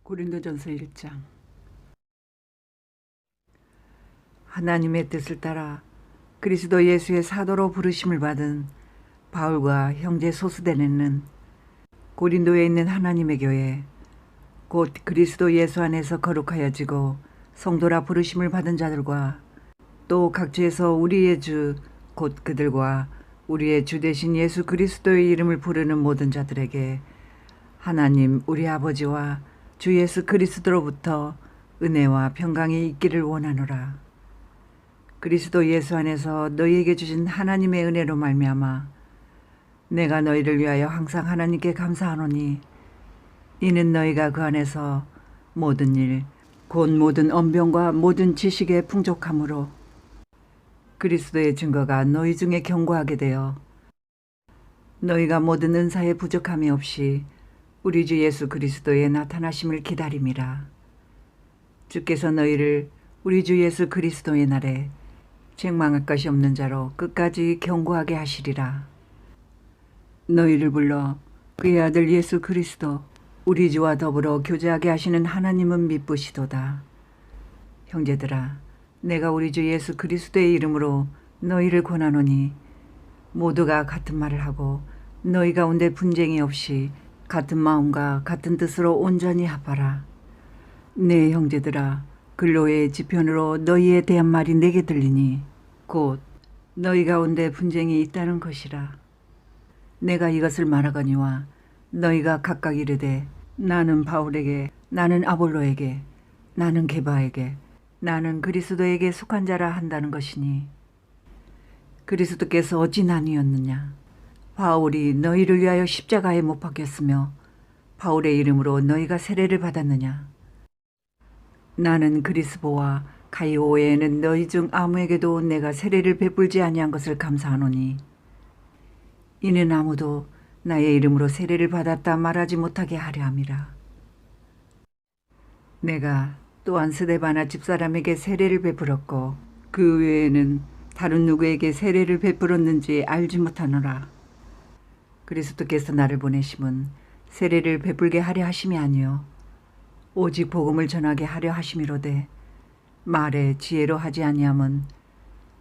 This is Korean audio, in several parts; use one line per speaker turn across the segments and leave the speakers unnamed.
고린도전서 1장. 하나님의 뜻을 따라 그리스도 예수의 사도로 부르심을 받은 바울과 형제 소스데네는 고린도에 있는 하나님의 교회 곧 그리스도 예수 안에서 거룩하여지고 성도라 부르심을 받은 자들과 또 각지에서 우리의 주 곧 그들과 우리의 주 되신 예수 그리스도의 이름을 부르는 모든 자들에게 하나님 우리 아버지와 주 예수 그리스도로부터 은혜와 평강이 있기를 원하노라. 그리스도 예수 안에서 너희에게 주신 하나님의 은혜로 말미암아 내가 너희를 위하여 항상 하나님께 감사하노니 이는 너희가 그 안에서 모든 일 곧 모든 언변과 모든 지식의 풍족함으로 그리스도의 증거가 너희 중에 견고하게 되어 너희가 모든 은사에 부족함이 없이 우리 주 예수 그리스도의 나타나심을 기다림이라. 주께서 너희를 우리 주 예수 그리스도의 날에 책망할 것이 없는 자로 끝까지 견고하게 하시리라. 너희를 불러 그의 아들 예수 그리스도 우리 주와 더불어 교제하게 하시는 하나님은 미쁘시도다. 형제들아, 내가 우리 주 예수 그리스도의 이름으로 너희를 권하노니 모두가 같은 말을 하고 너희 가운데 분쟁이 없이 같은 마음과 같은 뜻으로 온전히 합하라. 네 형제들아, 근로의 지편으로 너희에 대한 말이 내게 들리니 곧 너희 가운데 분쟁이 있다는 것이라. 내가 이것을 말하거니와 너희가 각각 이르되 나는 바울에게, 나는 아볼로에게, 나는 게바에게, 나는 그리스도에게 속한 자라 한다는 것이니 그리스도께서 어찌 나뉘었느냐? 바울이 너희를 위하여 십자가에 못 박혔으며 바울의 이름으로 너희가 세례를 받았느냐? 나는 그리스보와 가이오 외에는 너희 중 아무에게도 내가 세례를 베풀지 아니한 것을 감사하노니 이는 아무도 나의 이름으로 세례를 받았다 말하지 못하게 하려 함이라. 내가 또한 스데바나 집사람에게 세례를 베풀었고 그 외에는 다른 누구에게 세례를 베풀었는지 알지 못하노라. 그리스도께서 나를 보내심은 세례를 베풀게 하려 하심이 아니요 오직 복음을 전하게 하려 하심이로되 말에 지혜로 하지 아니함은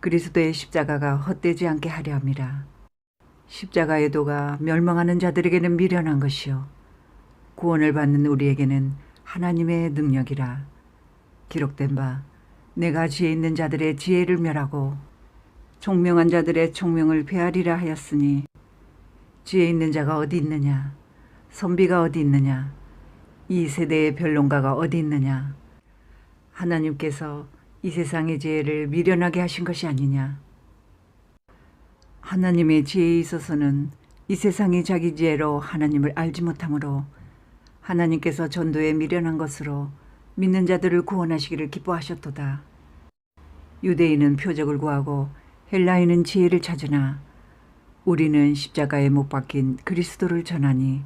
그리스도의 십자가가 헛되지 않게 하려 함이라. 십자가의 도가 멸망하는 자들에게는 미련한 것이요 구원을 받는 우리에게는 하나님의 능력이라. 기록된 바 내가 지혜 있는 자들의 지혜를 멸하고 총명한 자들의 총명을 베하리라 하였으니 지혜 있는 자가 어디 있느냐? 선비가 어디 있느냐? 이 세대의 변론가가 어디 있느냐? 하나님께서 이 세상의 지혜를 미련하게 하신 것이 아니냐? 하나님의 지혜에 있어서는 이 세상이 자기 지혜로 하나님을 알지 못하므로 하나님께서 전도에 미련한 것으로 믿는 자들을 구원하시기를 기뻐하셨도다. 유대인은 표적을 구하고 헬라인은 지혜를 찾으나 우리는 십자가에 못 박힌 그리스도를 전하니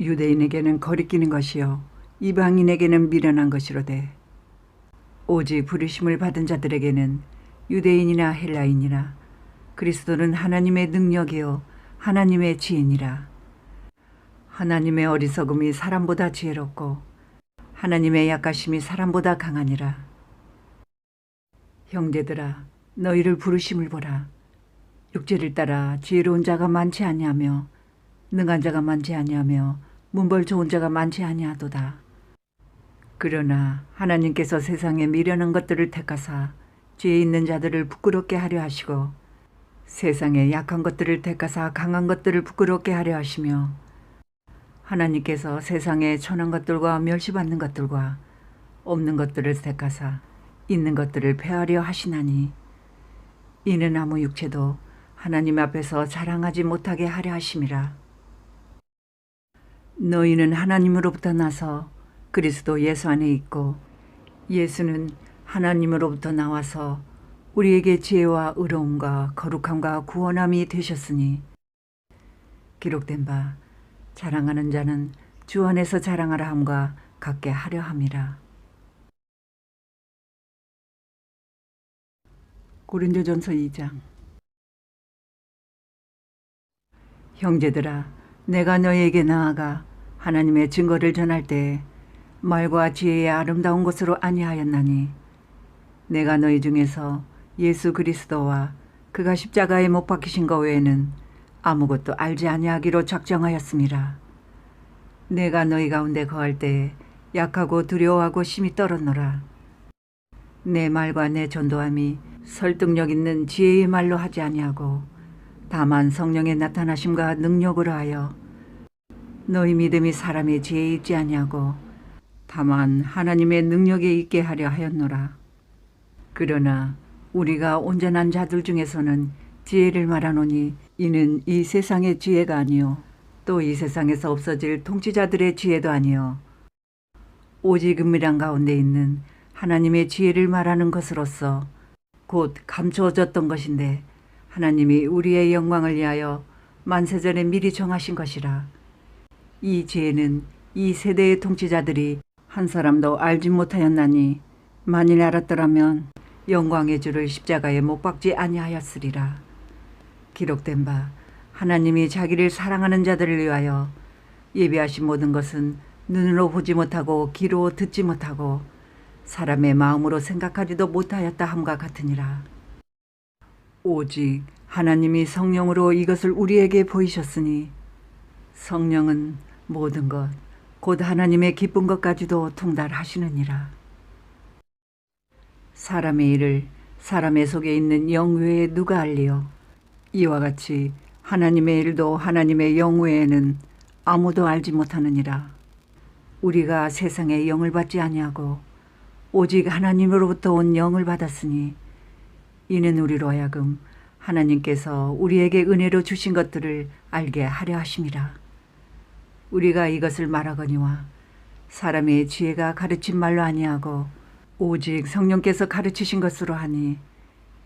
유대인에게는 거리끼는 것이요 이방인에게는 미련한 것이로되 오직 부르심을 받은 자들에게는 유대인이나 헬라인이나 그리스도는 하나님의 능력이요 하나님의 지혜니라. 하나님의 어리석음이 사람보다 지혜롭고 하나님의 약하심이 사람보다 강하니라. 형제들아, 너희를 부르심을 보라. 육체를 따라 지혜로운 자가 많지 아니하며 능한 자가 많지 아니하며 문벌 좋은 자가 많지 아니하도다. 그러나 하나님께서 세상에 미련한 것들을 택하사 지혜 있는 자들을 부끄럽게 하려 하시고 세상에 약한 것들을 택하사 강한 것들을 부끄럽게 하려 하시며 하나님께서 세상에 천한 것들과 멸시받는 것들과 없는 것들을 택하사 있는 것들을 폐하려 하시나니 이는 아무 육체도 하나님 앞에서 자랑하지 못하게 하려 하심이라. 너희는 하나님으로부터 나서 그리스도 예수 안에 있고 예수는 하나님으로부터 나와서 우리에게 지혜와 의로움과 거룩함과 구원함이 되셨으니 기록된 바 자랑하는 자는 주 안에서 자랑하라 함과 같게 하려 함이라. 고린도전서 2장. 형제들아, 내가 너희에게 나아가 하나님의 증거를 전할 때 말과 지혜의 아름다운 것으로 아니하였나니 내가 너희 중에서 예수 그리스도와 그가 십자가에 못 박히신 것 외에는 아무것도 알지 아니하기로 작정하였습니다. 내가 너희 가운데 거할 때에 약하고 두려워하고 심히 떨었노라. 내 말과 내 전도함이 설득력 있는 지혜의 말로 하지 아니하고 다만 성령의 나타나심과 능력으로 하여 너희 믿음이 사람의 지혜에 있지 아니하고 다만 하나님의 능력에 있게 하려 하였노라. 그러나 우리가 온전한 자들 중에서는 지혜를 말하노니 이는 이 세상의 지혜가 아니요 또 이 세상에서 없어질 통치자들의 지혜도 아니요 오직 은밀한 가운데 있는 하나님의 지혜를 말하는 것으로서 곧 감추어졌던 것인데 하나님이 우리의 영광을 위하여 만세전에 미리 정하신 것이라. 이 지혜는 이 세대의 통치자들이 한 사람도 알지 못하였나니 만일 알았더라면 영광의 주를 십자가에 못 박지 아니하였으리라. 기록된 바 하나님이 자기를 사랑하는 자들을 위하여 예비하신 모든 것은 눈으로 보지 못하고 귀로 듣지 못하고 사람의 마음으로 생각하지도 못하였다 함과 같으니라. 오직 하나님이 성령으로 이것을 우리에게 보이셨으니 성령은 모든 것 곧 하나님의 기쁜 것까지도 통달하시느니라. 사람의 일을 사람의 속에 있는 영 외에 누가 알리요? 이와 같이 하나님의 일도 하나님의 영 외에는 아무도 알지 못하느니라. 우리가 세상의 영을 받지 아니하고 오직 하나님으로부터 온 영을 받았으니 이는 우리로 하여금 하나님께서 우리에게 은혜로 주신 것들을 알게 하려 하심이라. 우리가 이것을 말하거니와 사람의 지혜가 가르친 말로 아니하고 오직 성령께서 가르치신 것으로 하니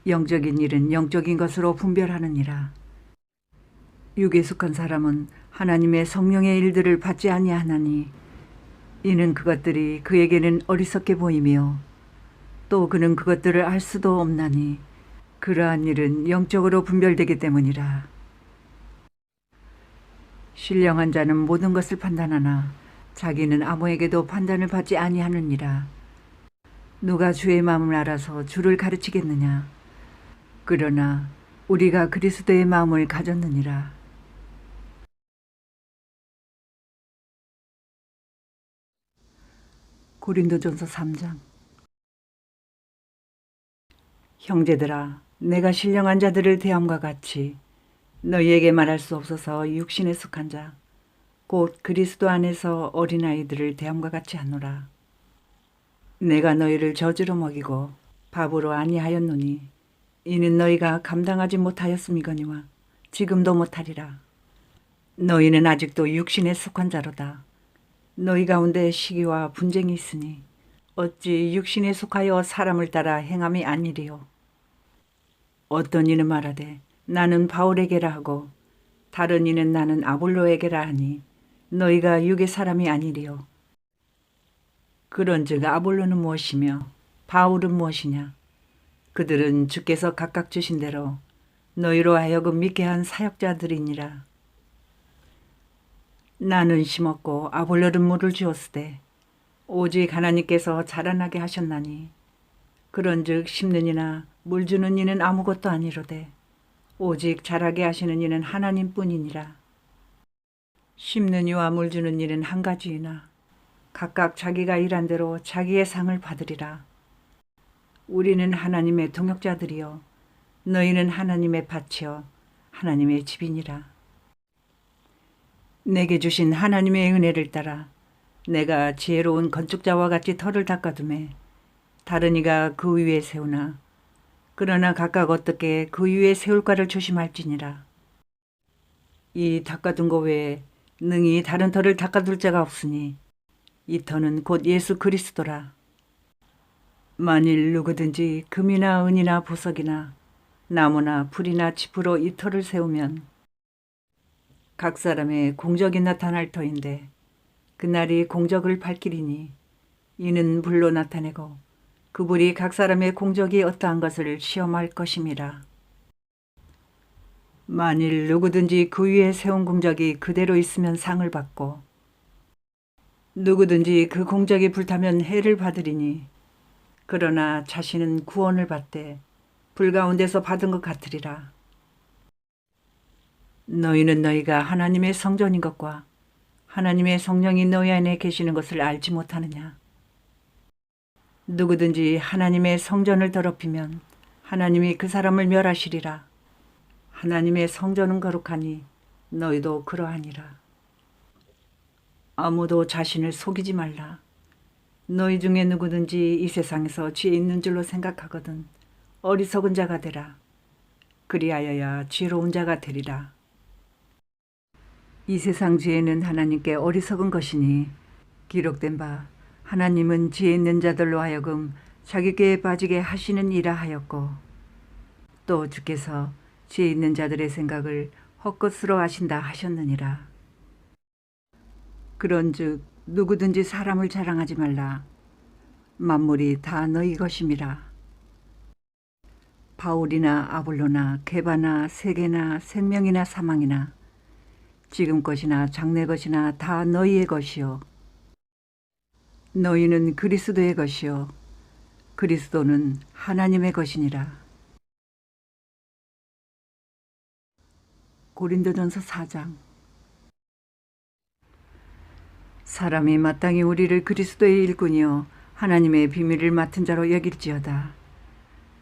영적인 일은 영적인 것으로 분별하느니라. 육에 속한 사람은 하나님의 성령의 일들을 받지 아니하나니 이는 그것들이 그에게는 어리석게 보이며 또 그는 그것들을 알 수도 없나니 그러한 일은 영적으로 분별되기 때문이라. 신령한 자는 모든 것을 판단하나 자기는 아무에게도 판단을 받지 아니하느니라. 누가 주의 마음을 알아서 주를 가르치겠느냐? 그러나 우리가 그리스도의 마음을 가졌느니라. 고린도전서 3장. 형제들아, 내가 신령한 자들을 대함과 같이 너희에게 말할 수 없어서 육신에 속한 자, 곧 그리스도 안에서 어린아이들을 대함과 같이 하노라. 내가 너희를 저주로 먹이고 밥으로 아니하였노니 이는 너희가 감당하지 못하였음이거니와 지금도 못하리라. 너희는 아직도 육신에 속한 자로다. 너희 가운데 시기와 분쟁이 있으니 어찌 육신에 속하여 사람을 따라 행함이 아니리요. 어떤 이는 말하되 나는 바울에게라 하고 다른 이는 나는 아볼로에게라 하니 너희가 육의 사람이 아니리요. 그런즉 아볼로는 무엇이며 바울은 무엇이냐? 그들은 주께서 각각 주신 대로 너희로 하여금 믿게 한 사역자들이니라. 나는 심었고 아볼로는 물을 주었으되 오직 하나님께서 자라나게 하셨나니 그런즉 심는 이나 물 주는 이는 아무것도 아니로되 오직 자라게 하시는 이는 하나님뿐이니라. 심는 이와 물 주는 이는 한 가지이나 각각 자기가 일한 대로 자기의 상을 받으리라. 우리는 하나님의 동역자들이요 너희는 하나님의 밭이요 하나님의 집이니라. 내게 주신 하나님의 은혜를 따라 내가 지혜로운 건축자와 같이 터를 닦아두매 다른 이가 그 위에 세우나 그러나 각각 어떻게 그 위에 세울까를 조심할지니라. 이 닦아둔 것 외에 능히 다른 터를 닦아둘 자가 없으니 이 터는 곧 예수 그리스도라. 만일 누구든지 금이나 은이나 보석이나 나무나 풀이나 짚으로 이 터를 세우면 각 사람의 공적이 나타날 터인데 그날이 공적을 밝히리니 이는 불로 나타내고 그 불이 각 사람의 공적이 어떠한 것을 시험할 것임이라. 만일 누구든지 그 위에 세운 공적이 그대로 있으면 상을 받고 누구든지 그 공적이 불타면 해를 받으리니 그러나 자신은 구원을 받되 불 가운데서 받은 것 같으리라. 너희는 너희가 하나님의 성전인 것과 하나님의 성령이 너희 안에 계시는 것을 알지 못하느냐. 누구든지 하나님의 성전을 더럽히면 하나님이 그 사람을 멸하시리라. 하나님의 성전은 거룩하니 너희도 그러하니라. 아무도 자신을 속이지 말라. 너희 중에 누구든지 이 세상에서 지혜 있는 줄로 생각하거든 어리석은 자가 되라. 그리하여야 지혜로운 자가 되리라. 이 세상 지혜는 하나님께 어리석은 것이니 기록된 바 하나님은 지혜 있는 자들로 하여금 자기께 빠지게 하시는 이라 하였고 또 주께서 지혜 있는 자들의 생각을 헛것으로 하신다 하셨느니라. 그런즉 누구든지 사람을 자랑하지 말라. 만물이 다 너희 것임이라. 바울이나 아볼로나 게바나 세계나 생명이나 사망이나 지금 것이나 장래 것이나 다 너희의 것이요 너희는 그리스도의 것이요 그리스도는 하나님의 것이니라. 고린도전서 4장. 사람이 마땅히 우리를 그리스도의 일꾼이요 하나님의 비밀을 맡은 자로 여길지어다.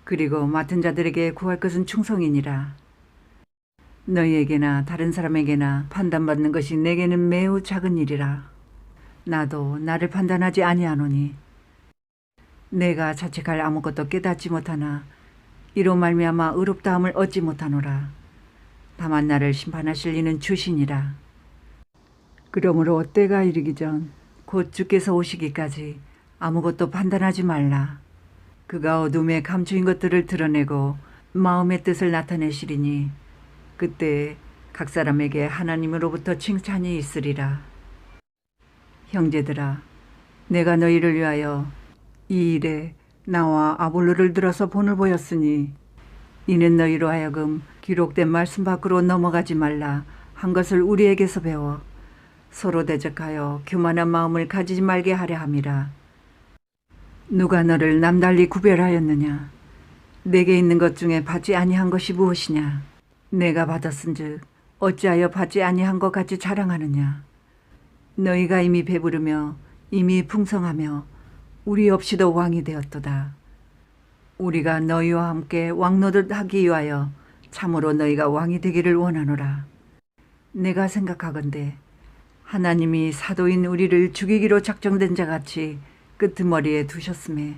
그리고 맡은 자들에게 구할 것은 충성이니라. 너희에게나 다른 사람에게나 판단받는 것이 내게는 매우 작은 일이라. 나도 나를 판단하지 아니하노니 내가 자책할 아무것도 깨닫지 못하나 이로 말미암아 의롭다함을 얻지 못하노라. 다만 나를 심판하실 이는 주시니라. 그러므로 때가 이르기 전 곧 주께서 오시기까지 아무것도 판단하지 말라. 그가 어둠에 감추인 것들을 드러내고 마음의 뜻을 나타내시리니 그때 각 사람에게 하나님으로부터 칭찬이 있으리라. 형제들아, 내가 너희를 위하여 이 일에 나와 아볼로를 들어서 본을 보였으니 이는 너희로 하여금 기록된 말씀 밖으로 넘어가지 말라 한 것을 우리에게서 배워 서로 대적하여 교만한 마음을 가지지 말게 하려 함이라. 누가 너를 남달리 구별하였느냐? 내게 있는 것 중에 받지 아니한 것이 무엇이냐? 내가 받았은즉 어찌하여 받지 아니한 것 같이 자랑하느냐? 너희가 이미 배부르며 이미 풍성하며 우리 없이도 왕이 되었도다. 우리가 너희와 함께 왕노릇 하기 위하여 참으로 너희가 왕이 되기를 원하노라. 내가 생각하건대 하나님이 사도인 우리를 죽이기로 작정된 자같이 끄트머리에 두셨음에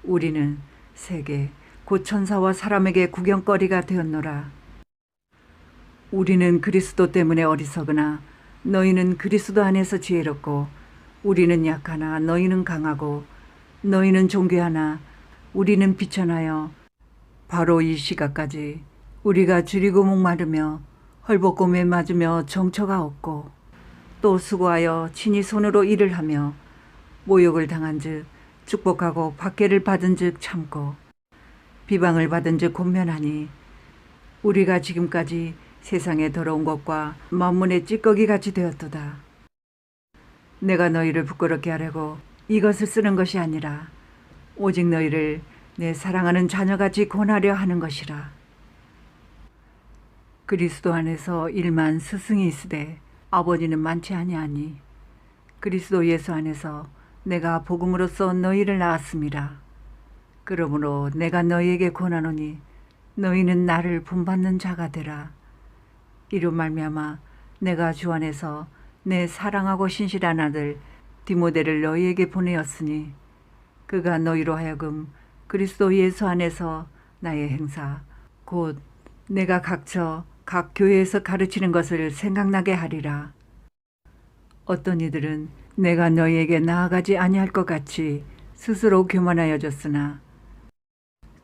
우리는 세계 곧 천사와 사람에게 구경거리가 되었노라. 우리는 그리스도 때문에 어리석으나 너희는 그리스도 안에서 지혜롭고 우리는 약하나 너희는 강하고 너희는 존귀하나 우리는 비천하여 바로 이 시각까지 우리가 줄이고 목마르며 헐벗고 매맞으며 정처가 없고 또 수고하여 친히 손으로 일을 하며 모욕을 당한즉 축복하고 박해를 받은즉 참고 비방을 받은즉 곤면하니 우리가 지금까지 세상의 더러운 것과 만문의 찌꺼기 같이 되었도다. 내가 너희를 부끄럽게 하려고 이것을 쓰는 것이 아니라 오직 너희를 내 사랑하는 자녀같이 권하려 하는 것이라. 그리스도 안에서 일만 스승이 있으되 아버지는 많지 아니하니 그리스도 예수 안에서 내가 복음으로써 너희를 낳았음이라. 그러므로 내가 너희에게 권하노니 너희는 나를 본받는 자가 되라. 이로 말미암아 내가 주 안에서 내 사랑하고 신실한 아들 디모데를 너희에게 보내었으니 그가 너희로 하여금 그리스도 예수 안에서 나의 행사 곧 내가 각처 각 교회에서 가르치는 것을 생각나게 하리라. 어떤 이들은 내가 너희에게 나아가지 아니할 것 같이 스스로 교만하여졌으나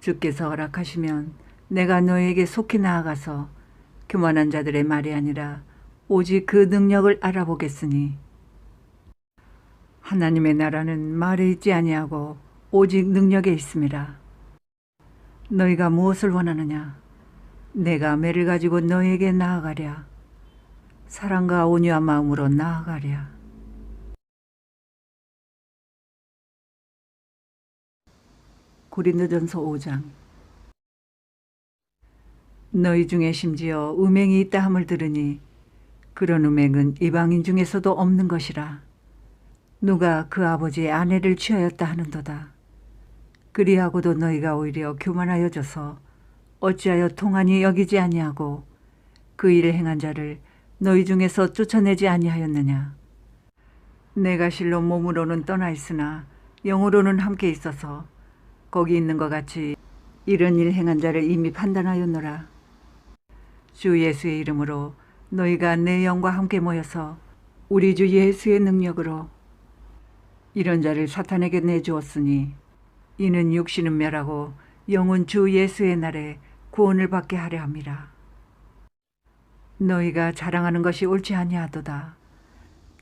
주께서 허락하시면 내가 너희에게 속히 나아가서 교만한 자들의 말이 아니라 오직 그 능력을 알아보겠으니 하나님의 나라는 말에 있지 아니하고 오직 능력에 있음이라. 너희가 무엇을 원하느냐? 내가 매를 가지고 너희에게 나아가랴. 사랑과 온유한 마음으로 나아가랴. 고린도전서 5장. 너희 중에 심지어 음행이 있다 함을 들으니 그런 음행은 이방인 중에서도 없는 것이라. 누가 그 아버지의 아내를 취하였다 하는도다. 그리하고도 너희가 오히려 교만하여져서 어찌하여 통한이 여기지 아니하고 그 일을 행한 자를 너희 중에서 쫓아내지 아니하였느냐. 내가 실로 몸으로는 떠나 있으나 영으로는 함께 있어서 거기 있는 것 같이 이런 일 행한 자를 이미 판단하였노라. 주 예수의 이름으로 너희가 내 영과 함께 모여서 우리 주 예수의 능력으로 이런 자를 사탄에게 내주었으니 이는 육신은 멸하고 영은 주 예수의 날에 구원을 받게 하려 함이라. 너희가 자랑하는 것이 옳지 아니하도다.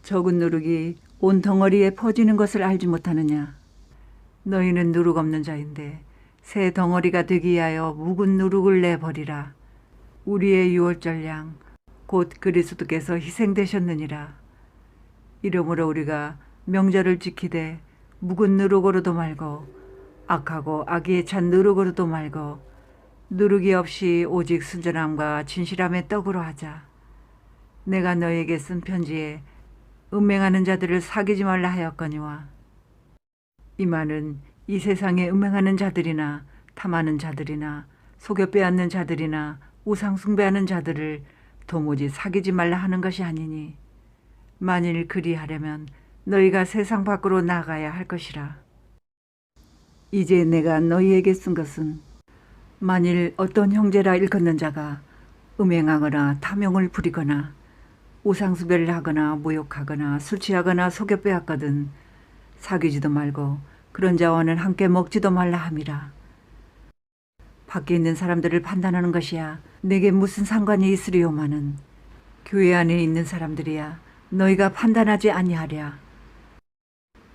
적은 누룩이 온 덩어리에 퍼지는 것을 알지 못하느냐. 너희는 누룩 없는 자인데 새 덩어리가 되기 위하여 묵은 누룩을 내버리라. 우리의 유월절 양 곧 그리스도께서 희생되셨느니라. 이러므로 우리가 명절을 지키되 묵은 누룩으로도 말고 악하고 악의에 찬 누룩으로도 말고 누룩이 없이 오직 순전함과 진실함의 떡으로 하자. 내가 너에게 쓴 편지에 음행하는 자들을 사귀지 말라 하였거니와 이 말은 이 세상에 음행하는 자들이나 탐하는 자들이나 속여 빼앗는 자들이나 우상 숭배하는 자들을 도무지 사귀지 말라 하는 것이 아니니 만일 그리하려면 너희가 세상 밖으로 나가야 할 것이라. 이제 내가 너희에게 쓴 것은 만일 어떤 형제라 일컫는 자가 음행하거나 탐욕을 부리거나 우상숭배를 하거나 모욕하거나 술 취하거나 속여 빼앗거든 사귀지도 말고 그런 자와는 함께 먹지도 말라 함이라. 밖에 있는 사람들을 판단하는 것이야 내게 무슨 상관이 있으리요마는 교회 안에 있는 사람들이야 너희가 판단하지 아니하랴.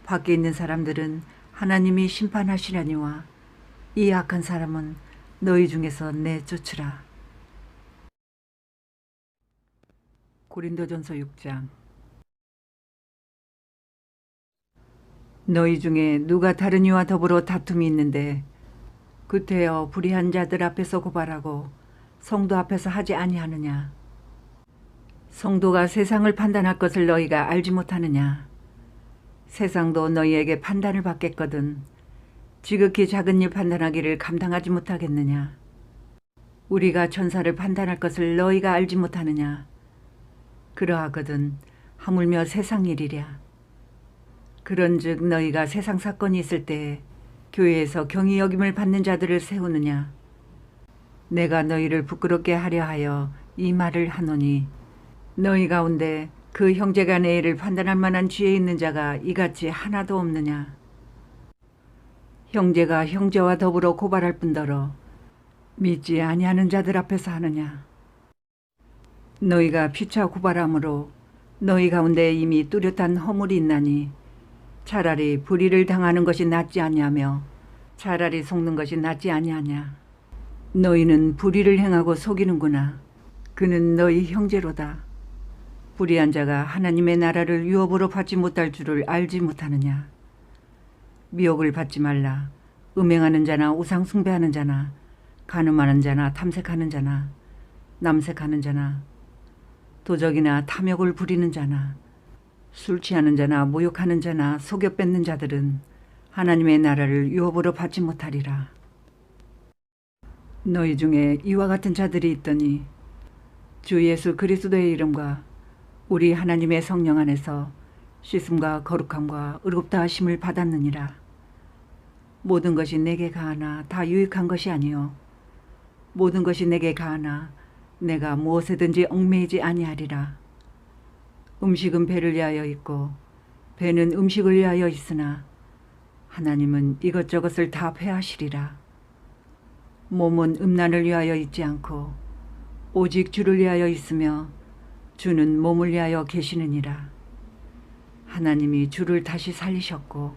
밖에 있는 사람들은 하나님이 심판하시려니와 이 악한 사람은 너희 중에서 내쫓으라. 고린도전서 6장. 너희 중에 누가 다른 이와 더불어 다툼이 있는데 구태여 불의한 자들 앞에서 고발하고 성도 앞에서 하지 아니하느냐. 성도가 세상을 판단할 것을 너희가 알지 못하느냐. 세상도 너희에게 판단을 받겠거든 지극히 작은 일 판단하기를 감당하지 못하겠느냐. 우리가 천사를 판단할 것을 너희가 알지 못하느냐. 그러하거든 하물며 세상 일이랴. 그런즉 너희가 세상 사건이 있을 때에 교회에서 경히 여김을 받는 자들을 세우느냐. 내가 너희를 부끄럽게 하려 하여 이 말을 하노니 너희 가운데 그 형제가 내 일을 판단할 만한 지혜 있는 자가 이같이 하나도 없느냐. 형제가 형제와 더불어 고발할 뿐더러 믿지 아니하는 자들 앞에서 하느냐. 너희가 피차 고발함으로 너희 가운데 이미 뚜렷한 허물이 있나니 차라리 불의를 당하는 것이 낫지 아니하며 차라리 속는 것이 낫지 아니하냐. 너희는 불의를 행하고 속이는구나. 그는 너희 형제로다. 불의한 자가 하나님의 나라를 유업으로 받지 못할 줄을 알지 못하느냐. 미혹을 받지 말라. 음행하는 자나 우상 숭배하는 자나 간음하는 자나 탐색하는 자나 남색하는 자나 도적이나 탐욕을 부리는 자나 술 취하는 자나 모욕하는 자나 속여 뺏는 자들은 하나님의 나라를 유업으로 받지 못하리라. 너희 중에 이와 같은 자들이 있더니 주 예수 그리스도의 이름과 우리 하나님의 성령 안에서 씻음과 거룩함과 의롭다 하심을 받았느니라. 모든 것이 내게 가하나 다 유익한 것이 아니요 모든 것이 내게 가하나 내가 무엇에든지 얽매이지 아니하리라. 음식은 배를 위하여 있고 배는 음식을 위하여 있으나 하나님은 이것저것을 다 회하시리라. 몸은 음란을 위하여 있지 않고 오직 주를 위하여 있으며 주는 몸을 위하여 계시느니라. 하나님이 주를 다시 살리셨고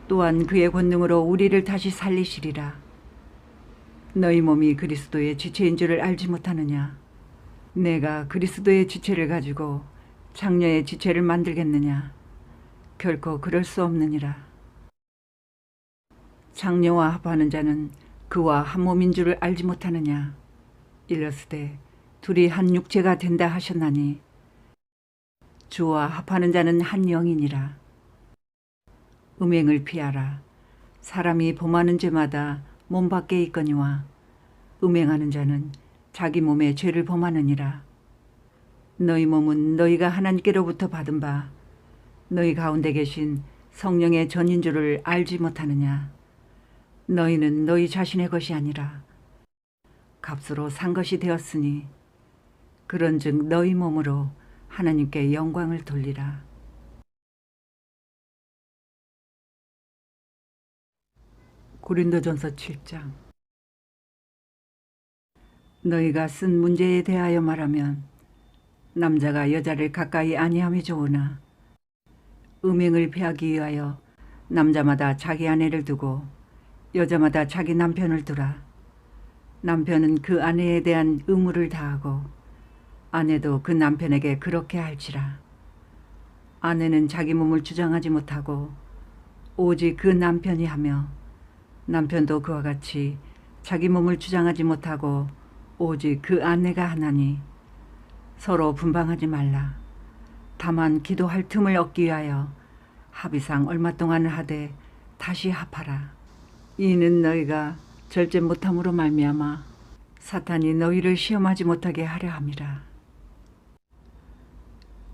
또한 그의 권능으로 우리를 다시 살리시리라. 너희 몸이 그리스도의 지체인 줄을 알지 못하느냐. 내가 그리스도의 지체를 가지고 장녀의 지체를 만들겠느냐. 결코 그럴 수 없느니라. 장녀와 합하는 자는 그와 한 몸인 줄을 알지 못하느냐. 일렀으되 둘이 한 육체가 된다 하셨나니 주와 합하는 자는 한 영이니라. 음행을 피하라. 사람이 범하는 죄마다 몸 밖에 있거니와 음행하는 자는 자기 몸에 죄를 범하느니라. 너희 몸은 너희가 하나님께로부터 받은 바 너희 가운데 계신 성령의 전인 줄을 알지 못하느냐. 너희는 너희 자신의 것이 아니라 값으로 산 것이 되었으니 그런즉 너희 몸으로 하나님께 영광을 돌리라. 고린도전서 7장. 너희가 쓴 문제에 대하여 말하면 남자가 여자를 가까이 아니함이 좋으나 음행을 피하기 위하여 남자마다 자기 아내를 두고 여자마다 자기 남편을 두라. 남편은 그 아내에 대한 의무를 다하고 아내도 그 남편에게 그렇게 할지라. 아내는 자기 몸을 주장하지 못하고 오직 그 남편이 하며 남편도 그와 같이 자기 몸을 주장하지 못하고 오직 그 아내가 하나니 서로 분방하지 말라. 다만 기도할 틈을 얻기 위하여 합의상 얼마 동안을 하되 다시 합하라. 이는 너희가 절제 못함으로 말미암아 사탄이 너희를 시험하지 못하게 하려 함이라.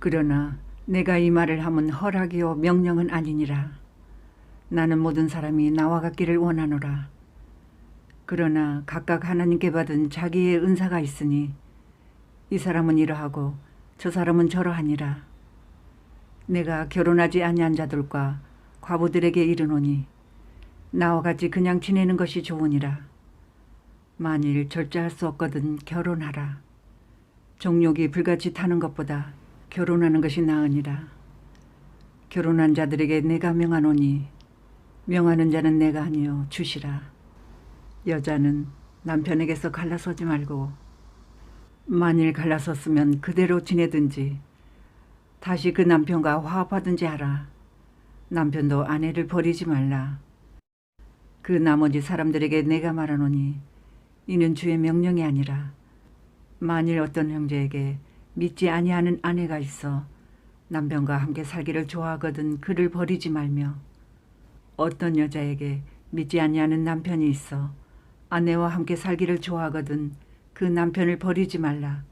그러나 내가 이 말을 함은 허락이요 명령은 아니니라. 나는 모든 사람이 나와 같기를 원하노라. 그러나 각각 하나님께 받은 자기의 은사가 있으니 이 사람은 이러하고 저 사람은 저러하니라. 내가 결혼하지 아니한 자들과 과부들에게 이르노니 나와 같이 그냥 지내는 것이 좋으니라. 만일 절제할 수 없거든 결혼하라. 정욕이 불같이 타는 것보다 결혼하는 것이 나으니라. 결혼한 자들에게 내가 명하노니 명하는 자는 내가 아니요 주시라. 여자는 남편에게서 갈라서지 말고 만일 갈라섰으면 그대로 지내든지 다시 그 남편과 화합하든지 하라. 남편도 아내를 버리지 말라. 그 나머지 사람들에게 내가 말하노니 이는 주의 명령이 아니라 만일 어떤 형제에게 믿지 아니하는 아내가 있어 남편과 함께 살기를 좋아하거든 그를 버리지 말며 어떤 여자에게 믿지 아니하는 남편이 있어 아내와 함께 살기를 좋아하거든 그 남편을 버리지 말라.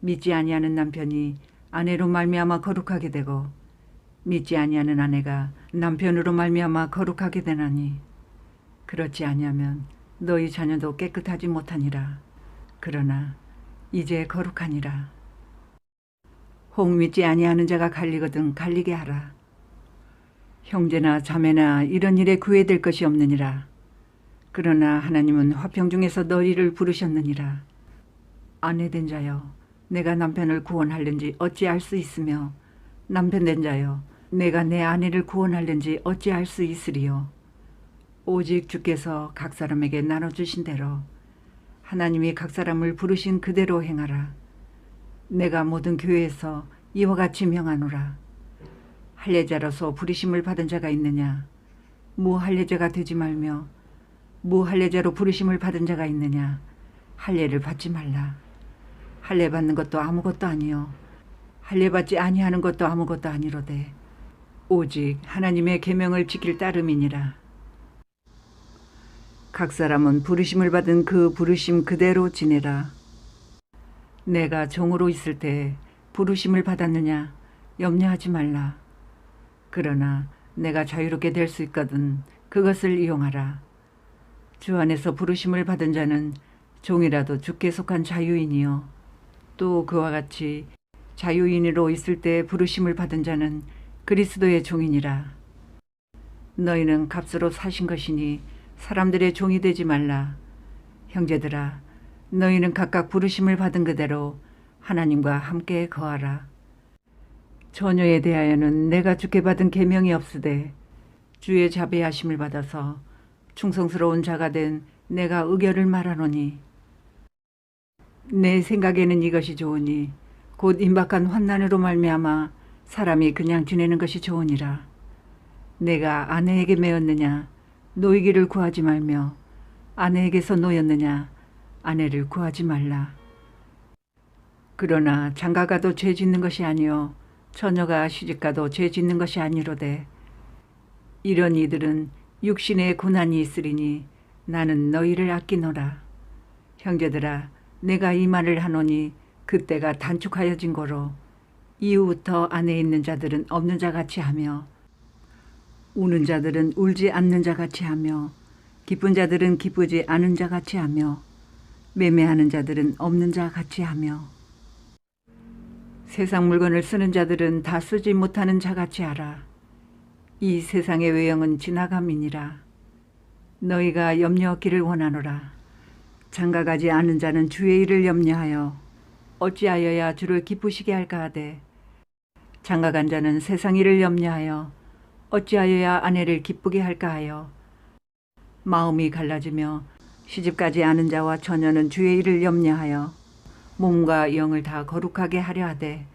믿지 아니하는 남편이 아내로 말미암아 거룩하게 되고 믿지 아니하는 아내가 남편으로 말미암아 거룩하게 되나니 그렇지 아니하면 너희 자녀도 깨끗하지 못하니라. 그러나 이제 거룩하니라. 혹 믿지 아니하는 자가 갈리거든 갈리게 하라. 형제나 자매나 이런 일에 구애될 것이 없느니라. 그러나 하나님은 화평 중에서 너희를 부르셨느니라. 아내된 자여 내가 남편을 구원할는지 어찌 알 수 있으며 남편된 자여 내가 내 아내를 구원할는지 어찌 알 수 있으리요. 오직 주께서 각 사람에게 나눠주신 대로 하나님이 각 사람을 부르신 그대로 행하라. 내가 모든 교회에서 이와 같이 명하노라. 할례자로서 부르심을 받은 자가 있느냐? 무할례자가 되지 말며 무할례자로 부르심을 받은 자가 있느냐? 할례를 받지 말라. 할례 받는 것도 아무것도 아니요 할례 받지 아니하는 것도 아무것도 아니로되 오직 하나님의 계명을 지킬 따름이니라. 각 사람은 부르심을 받은 그 부르심 그대로 지내라. 내가 종으로 있을 때 부르심을 받았느냐 염려하지 말라. 그러나 내가 자유롭게 될 수 있거든 그것을 이용하라. 주 안에서 부르심을 받은 자는 종이라도 주께 속한 자유인이요 또 그와 같이 자유인으로 있을 때 부르심을 받은 자는 그리스도의 종이니라. 너희는 값으로 사신 것이니 사람들의 종이 되지 말라. 형제들아 너희는 각각 부르심을 받은 그대로 하나님과 함께 거하라. 처녀에 대하여는 내가 주께 받은 계명이 없으되 주의 자비하심을 받아서 충성스러운 자가 된 내가 의결을 말하노니 내 생각에는 이것이 좋으니 곧 임박한 환난으로 말미암아 사람이 그냥 지내는 것이 좋으니라. 내가 아내에게 매었느냐 노이기를 구하지 말며 아내에게서 노였느냐 아내를 구하지 말라. 그러나 장가가도 죄 짓는 것이 아니요 처녀가 시집가도 죄 짓는 것이 아니로되 이런 이들은 육신의 고난이 있으리니 나는 너희를 아끼노라. 형제들아 내가 이 말을 하노니 그때가 단축하여진 거로 이후부터 안에 있는 자들은 없는 자 같이 하며 우는 자들은 울지 않는 자 같이 하며 기쁜 자들은 기쁘지 않은 자 같이 하며 매매하는 자들은 없는 자 같이 하며 세상 물건을 쓰는 자들은 다 쓰지 못하는 자 같이 하라. 이 세상의 외형은 지나감이니라. 너희가 염려 없기를 원하노라. 장가가지 않은 자는 주의 일을 염려하여 어찌하여야 주를 기쁘시게 할까 하되 장가간 자는 세상 일을 염려하여 어찌하여야 아내를 기쁘게 할까 하여 마음이 갈라지며 시집가지 않은 자와 처녀는 주의 일을 염려하여 몸과 영을 다 거룩하게 하려 하되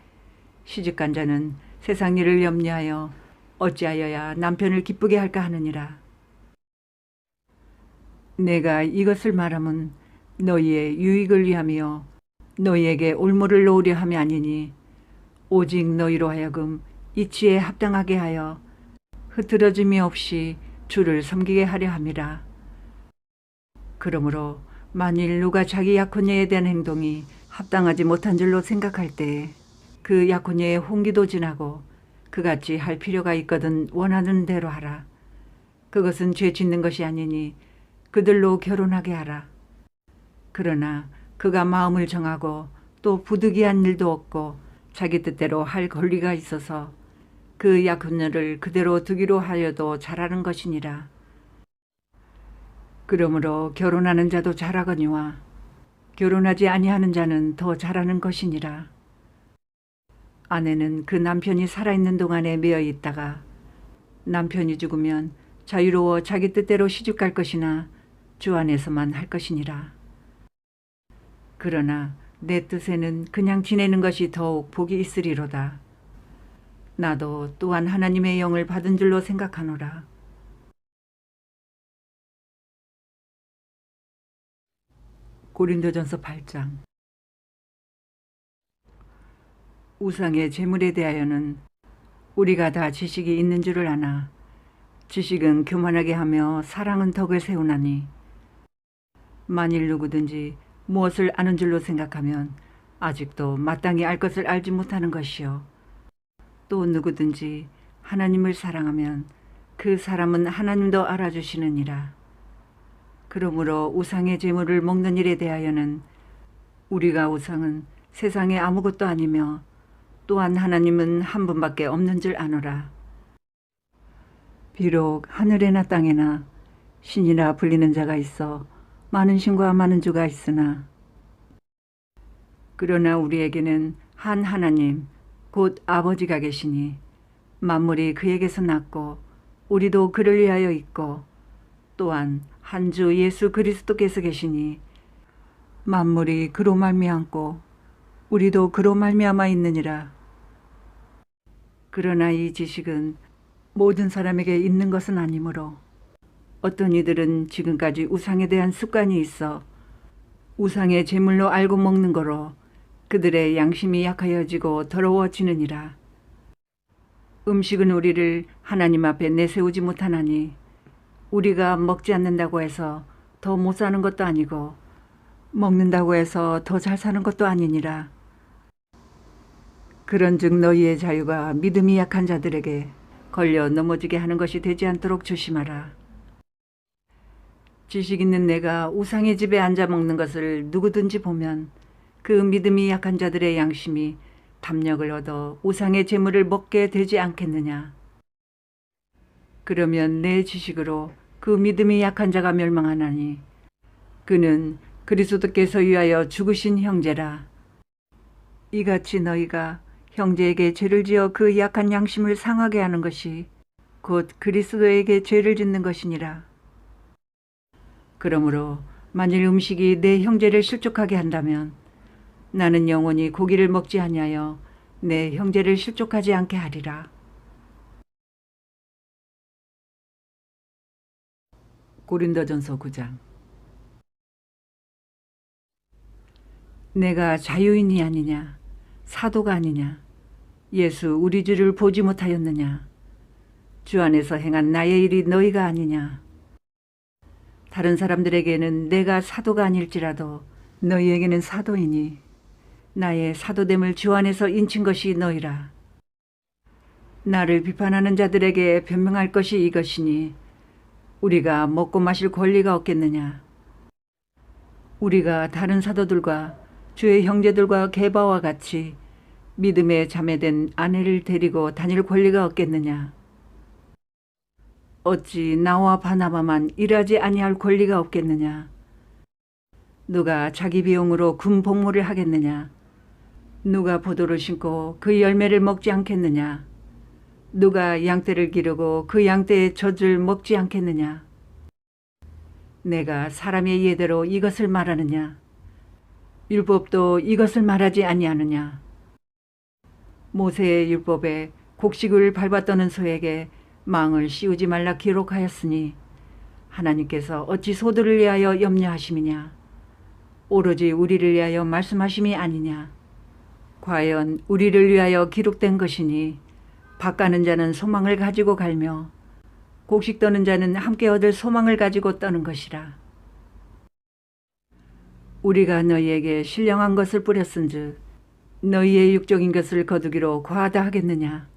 시집간 자는 세상 일을 염려하여 어찌하여야 남편을 기쁘게 할까 하느니라. 내가 이것을 말함은 너희의 유익을 위함이요 너희에게 올무를 놓으려 함이 아니니 오직 너희로 하여금 이치에 합당하게 하여 흐트러짐이 없이 주를 섬기게 하려 함이라. 그러므로 만일 누가 자기 약혼녀에 대한 행동이 합당하지 못한 줄로 생각할 때에 그 약혼녀의 홍기도 지나고 그같이 할 필요가 있거든 원하는 대로 하라. 그것은 죄 짓는 것이 아니니 그들로 결혼하게 하라. 그러나 그가 마음을 정하고 또 부득이한 일도 없고 자기 뜻대로 할 권리가 있어서 그 약혼녀를 그대로 두기로 하여도 잘하는 것이니라. 그러므로 결혼하는 자도 잘하거니와 결혼하지 아니하는 자는 더 잘하는 것이니라. 아내는 그 남편이 살아있는 동안에 매여 있다가 남편이 죽으면 자유로워 자기 뜻대로 시집갈 것이나 주 안에서만 할 것이니라. 그러나 내 뜻에는 그냥 지내는 것이 더욱 복이 있으리로다. 나도 또한 하나님의 영을 받은 줄로 생각하노라. 고린도전서 8장. 우상의 재물에 대하여는 우리가 다 지식이 있는 줄을 아나 지식은 교만하게 하며 사랑은 덕을 세우나니 만일 누구든지 무엇을 아는 줄로 생각하면 아직도 마땅히 알 것을 알지 못하는 것이요 또 누구든지 하나님을 사랑하면 그 사람은 하나님도 알아주시느니라. 그러므로 우상의 재물을 먹는 일에 대하여는 우리가 우상은 세상에 아무것도 아니며 또한 하나님은 한 분밖에 없는 줄 아노라. 비록 하늘에나 땅에나 신이라 불리는 자가 있어 많은 신과 많은 주가 있으나 그러나 우리에게는 한 하나님 곧 아버지가 계시니 만물이 그에게서 났고 우리도 그를 위하여 있고 또한 한 주 예수 그리스도께서 계시니 만물이 그로 말미암고 우리도 그로 말미암아 있느니라. 그러나 이 지식은 모든 사람에게 있는 것은 아니므로 어떤 이들은 지금까지 우상에 대한 습관이 있어 우상의 제물로 알고 먹는 거로 그들의 양심이 약하여지고 더러워지느니라. 음식은 우리를 하나님 앞에 내세우지 못하나니 우리가 먹지 않는다고 해서 더 못 사는 것도 아니고 먹는다고 해서 더 잘 사는 것도 아니니라. 그런즉 너희의 자유가 믿음이 약한 자들에게 걸려 넘어지게 하는 것이 되지 않도록 조심하라. 지식 있는 내가 우상의 집에 앉아 먹는 것을 누구든지 보면 그 믿음이 약한 자들의 양심이 담력을 얻어 우상의 재물을 먹게 되지 않겠느냐. 그러면 내 지식으로 그 믿음이 약한 자가 멸망하나니 그는 그리스도께서 위하여 죽으신 형제라. 이같이 너희가 형제에게 죄를 지어 그 약한 양심을 상하게 하는 것이 곧 그리스도에게 죄를 짓는 것이니라. 그러므로 만일 음식이 내 형제를 실족하게 한다면 나는 영원히 고기를 먹지 아니하여 내 형제를 실족하지 않게 하리라. 고린도전서 9장. 내가 자유인이 아니냐, 사도가 아니냐, 예수 우리 주를 보지 못하였느냐, 주 안에서 행한 나의 일이 너희가 아니냐. 다른 사람들에게는 내가 사도가 아닐지라도 너희에게는 사도이니 나의 사도됨을 주 안에서 인친 것이 너희라. 나를 비판하는 자들에게 변명할 것이 이것이니 우리가 먹고 마실 권리가 없겠느냐. 우리가 다른 사도들과 주의 형제들과 게바와 같이 믿음에 자매된 아내를 데리고 다닐 권리가 없겠느냐. 어찌 나와 바나바만 일하지 아니할 권리가 없겠느냐. 누가 자기 비용으로 군 복무를 하겠느냐. 누가 포도를 심고 그 열매를 먹지 않겠느냐. 누가 양떼를 기르고 그 양떼의 젖을 먹지 않겠느냐. 내가 사람의 예대로 이것을 말하느냐. 율법도 이것을 말하지 아니하느냐. 모세의 율법에 곡식을 밟았더는 소에게 망을 씌우지 말라 기록하였으니 하나님께서 어찌 소들을 위하여 염려하심이냐. 오로지 우리를 위하여 말씀하심이 아니냐. 과연 우리를 위하여 기록된 것이니 밭 가는 자는 소망을 가지고 갈며 곡식 떠는 자는 함께 얻을 소망을 가지고 떠는 것이라. 우리가 너희에게 신령한 것을 뿌렸은즉 너희의 육적인 것을 거두기로 과하다 하겠느냐.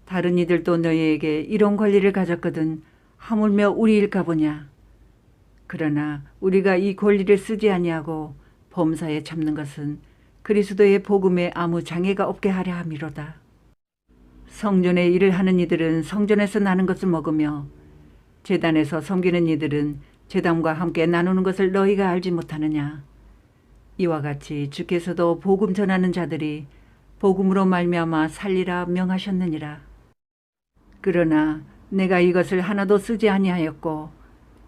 다른 이들도 너희에게 이런 권리를 가졌거든 하물며 우리일까 보냐. 그러나 우리가 이 권리를 쓰지 아니하고 범사에 참는 것은 그리스도의 복음에 아무 장애가 없게 하려 함이로다. 성전의 일을 하는 이들은 성전에서 나는 것을 먹으며 제단에서 섬기는 이들은 제단과 함께 나누는 것을 너희가 알지 못하느냐. 이와 같이 주께서도 복음 전하는 자들이 복음으로 말미암아 살리라 명하셨느니라. 그러나 내가 이것을 하나도 쓰지 아니하였고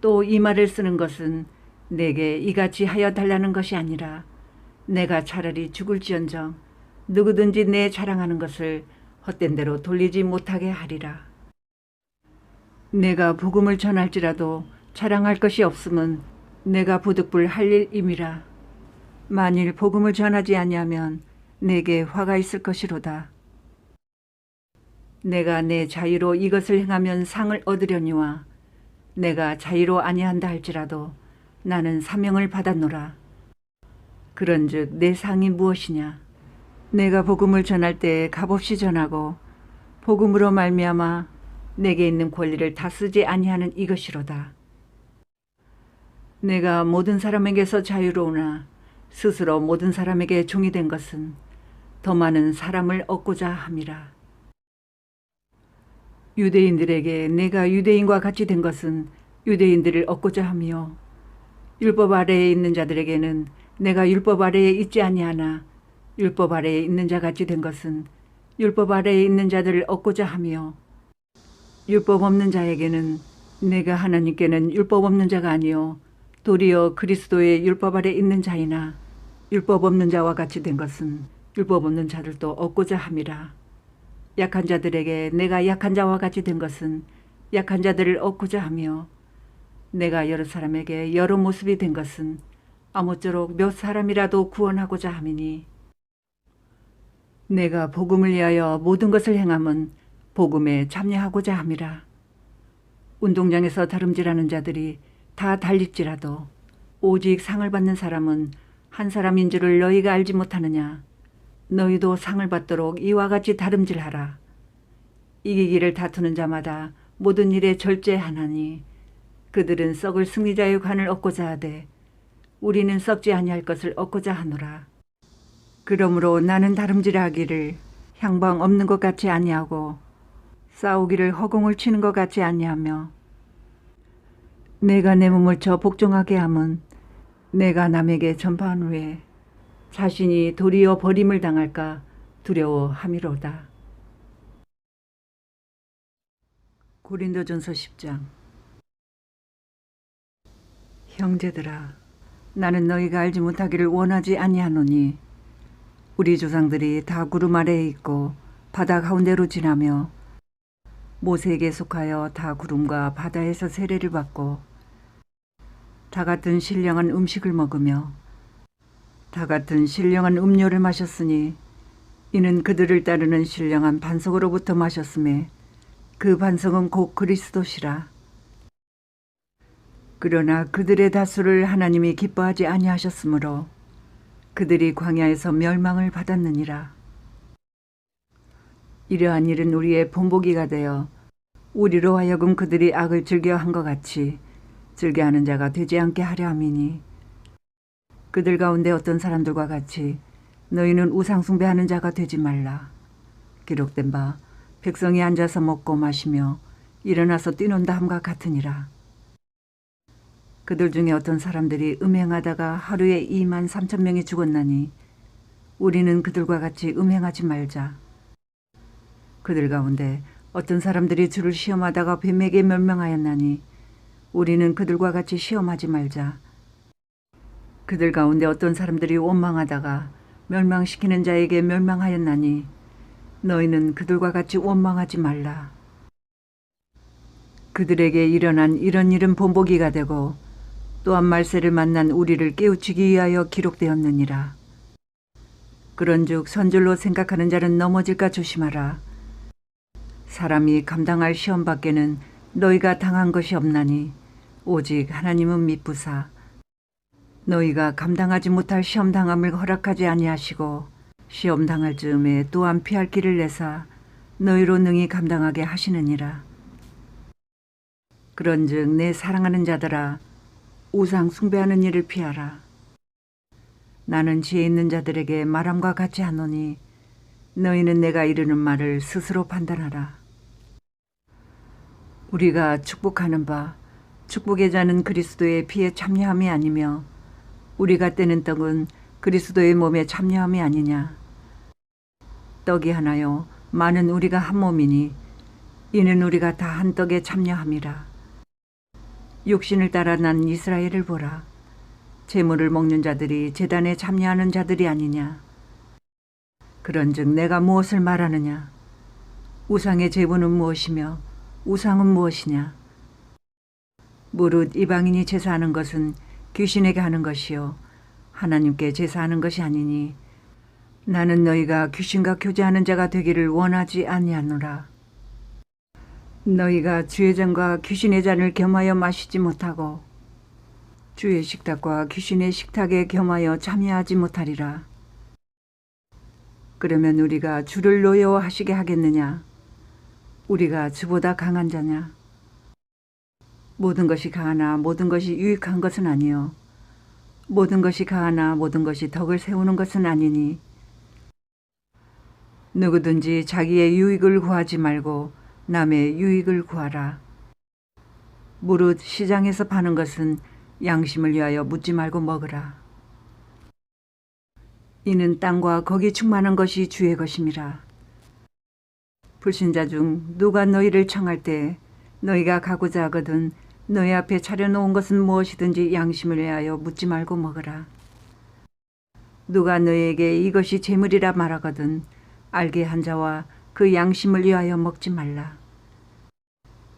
또 이 말을 쓰는 것은 내게 이같이 하여 달라는 것이 아니라 내가 차라리 죽을지언정 누구든지 내 자랑하는 것을 헛된 대로 돌리지 못하게 하리라. 내가 복음을 전할지라도 자랑할 것이 없음은 내가 부득불 할 일임이라. 만일 복음을 전하지 아니하면 내게 화가 있을 것이로다. 내가 내 자유로 이것을 행하면 상을 얻으려니와 내가 자유로 아니한다 할지라도 나는 사명을 받았노라. 그런즉 내 상이 무엇이냐. 내가 복음을 전할 때 값없이 전하고 복음으로 말미암아 내게 있는 권리를 다 쓰지 아니하는 이것이로다. 내가 모든 사람에게서 자유로우나 스스로 모든 사람에게 종이 된 것은 더 많은 사람을 얻고자 함이라. 유대인들에게 내가 유대인과 같이 된 것은 유대인들을 얻고자 하며 율법 아래에 있는 자들에게는 내가 율법 아래에 있지 아니하나 율법 아래에 있는 자 같이 된 것은 율법 아래에 있는 자들을 얻고자 하며 율법 없는 자에게는 내가 하나님께는 율법 없는 자가 아니요 도리어 그리스도의 율법 아래 있는 자이나 율법 없는 자와 같이 된 것은 율법 없는 자들도 얻고자 함이라. 약한 자들에게 내가 약한 자와 같이 된 것은 약한 자들을 얻고자 하며 내가 여러 사람에게 여러 모습이 된 것은 아무쪼록 몇 사람이라도 구원하고자 함이니 내가 복음을 위하여 모든 것을 행함은 복음에 참여하고자 함이라. 운동장에서 다름질하는 자들이 다 달릴지라도 오직 상을 받는 사람은 한 사람인 줄을 너희가 알지 못하느냐. 너희도 상을 받도록 이와 같이 다름질하라. 이기기를 다투는 자마다 모든 일에 절제하나니 그들은 썩을 승리자의 관을 얻고자 하되 우리는 썩지 아니할 것을 얻고자 하노라. 그러므로 나는 다름질하기를 향방 없는 것 같이 아니하고 싸우기를 허공을 치는 것 같이 아니하며 내가 내 몸을 저 복종하게 함은 내가 남에게 전파한 후에 자신이 도리어 버림을 당할까 두려워함이로다. 고린도전서 10장. 형제들아, 나는 너희가 알지 못하기를 원하지 아니하노니 우리 조상들이 다 구름 아래에 있고 바다 가운데로 지나며 모세에게 속하여 다 구름과 바다에서 세례를 받고 다 같은 신령한 음식을 먹으며 다 같은 신령한 음료를 마셨으니 이는 그들을 따르는 신령한 반석으로부터 마셨음에 그 반석은 곧 그리스도시라. 그러나 그들의 다수를 하나님이 기뻐하지 아니하셨으므로 그들이 광야에서 멸망을 받았느니라. 이러한 일은 우리의 본보기가 되어 우리로 하여금 그들이 악을 즐겨한 것 같이 즐겨하는 자가 되지 않게 하려 함이니 그들 가운데 어떤 사람들과 같이 너희는 우상 숭배하는 자가 되지 말라. 기록된 바 백성이 앉아서 먹고 마시며 일어나서 뛰논다 함과 같으니라. 그들 중에 어떤 사람들이 음행하다가 하루에 2만 3천 명이 죽었나니 우리는 그들과 같이 음행하지 말자. 그들 가운데 어떤 사람들이 주를 시험하다가 뱀에게 멸망하였나니 우리는 그들과 같이 시험하지 말자. 그들 가운데 어떤 사람들이 원망하다가 멸망시키는 자에게 멸망하였나니 너희는 그들과 같이 원망하지 말라. 그들에게 일어난 이런 일은 본보기가 되고 또한 말세를 만난 우리를 깨우치기 위하여 기록되었느니라. 그런즉 선줄로 생각하는 자는 넘어질까 조심하라. 사람이 감당할 시험 밖에는 너희가 당한 것이 없나니 오직 하나님은 미쁘사 너희가 감당하지 못할 시험 당함을 허락하지 아니하시고 시험 당할 즈음에 또한 피할 길을 내사 너희로 능히 감당하게 하시느니라. 그런즉 내 사랑하는 자들아 우상 숭배하는 일을 피하라. 나는 지혜 있는 자들에게 말함과 같이 하노니 너희는 내가 이르는 말을 스스로 판단하라. 우리가 축복하는 바 축복의 자는 그리스도의 피에 참여함이 아니며 우리가 떼는 떡은 그리스도의 몸에 참여함이 아니냐. 떡이 하나요 많은 우리가 한 몸이니 이는 우리가 다 한 떡에 참여함이라. 육신을 따라 난 이스라엘을 보라. 제물을 먹는 자들이 제단에 참여하는 자들이 아니냐. 그런즉 내가 무엇을 말하느냐. 우상의 제물은 무엇이며 우상은 무엇이냐. 무릇 이방인이 제사하는 것은 귀신에게 하는 것이요 하나님께 제사하는 것이 아니니 나는 너희가 귀신과 교제하는 자가 되기를 원하지 아니하노라. 너희가 주의 잔과 귀신의 잔을 겸하여 마시지 못하고 주의 식탁과 귀신의 식탁에 겸하여 참여하지 못하리라. 그러면 우리가 주를 노여워하시게 하겠느냐. 우리가 주보다 강한 자냐. 모든 것이 가하나 모든 것이 유익한 것은 아니요 모든 것이 가하나 모든 것이 덕을 세우는 것은 아니니 누구든지 자기의 유익을 구하지 말고 남의 유익을 구하라. 무릇 시장에서 파는 것은 양심을 위하여 묻지 말고 먹으라. 이는 땅과 거기 충만한 것이 주의 것임이라. 불신자 중 누가 너희를 청할 때 너희가 가고자 하거든 너희 앞에 차려놓은 것은 무엇이든지 양심을 위하여 묻지 말고 먹으라. 누가 너희에게 이것이 재물이라 말하거든 알게 한 자와 그 양심을 위하여 먹지 말라.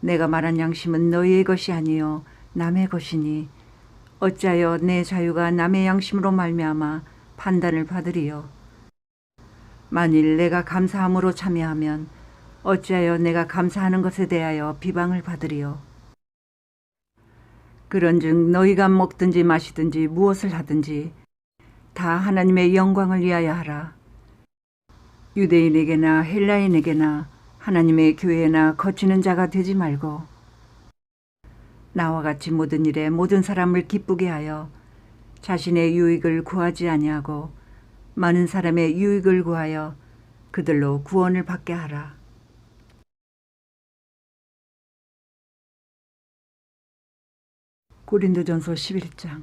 내가 말한 양심은 너희의 것이 아니요 남의 것이니 어찌하여 내 자유가 남의 양심으로 말미암아 판단을 받으리요. 만일 내가 감사함으로 참여하면 어찌하여 내가 감사하는 것에 대하여 비방을 받으리요. 그런즉 너희가 먹든지 마시든지 무엇을 하든지 다 하나님의 영광을 위하여 하라. 유대인에게나 헬라인에게나 하나님의 교회나 거치는 자가 되지 말고 나와 같이 모든 일에 모든 사람을 기쁘게 하여 자신의 유익을 구하지 아니하고 많은 사람의 유익을 구하여 그들로 구원을 받게 하라. 고린도전서 11장.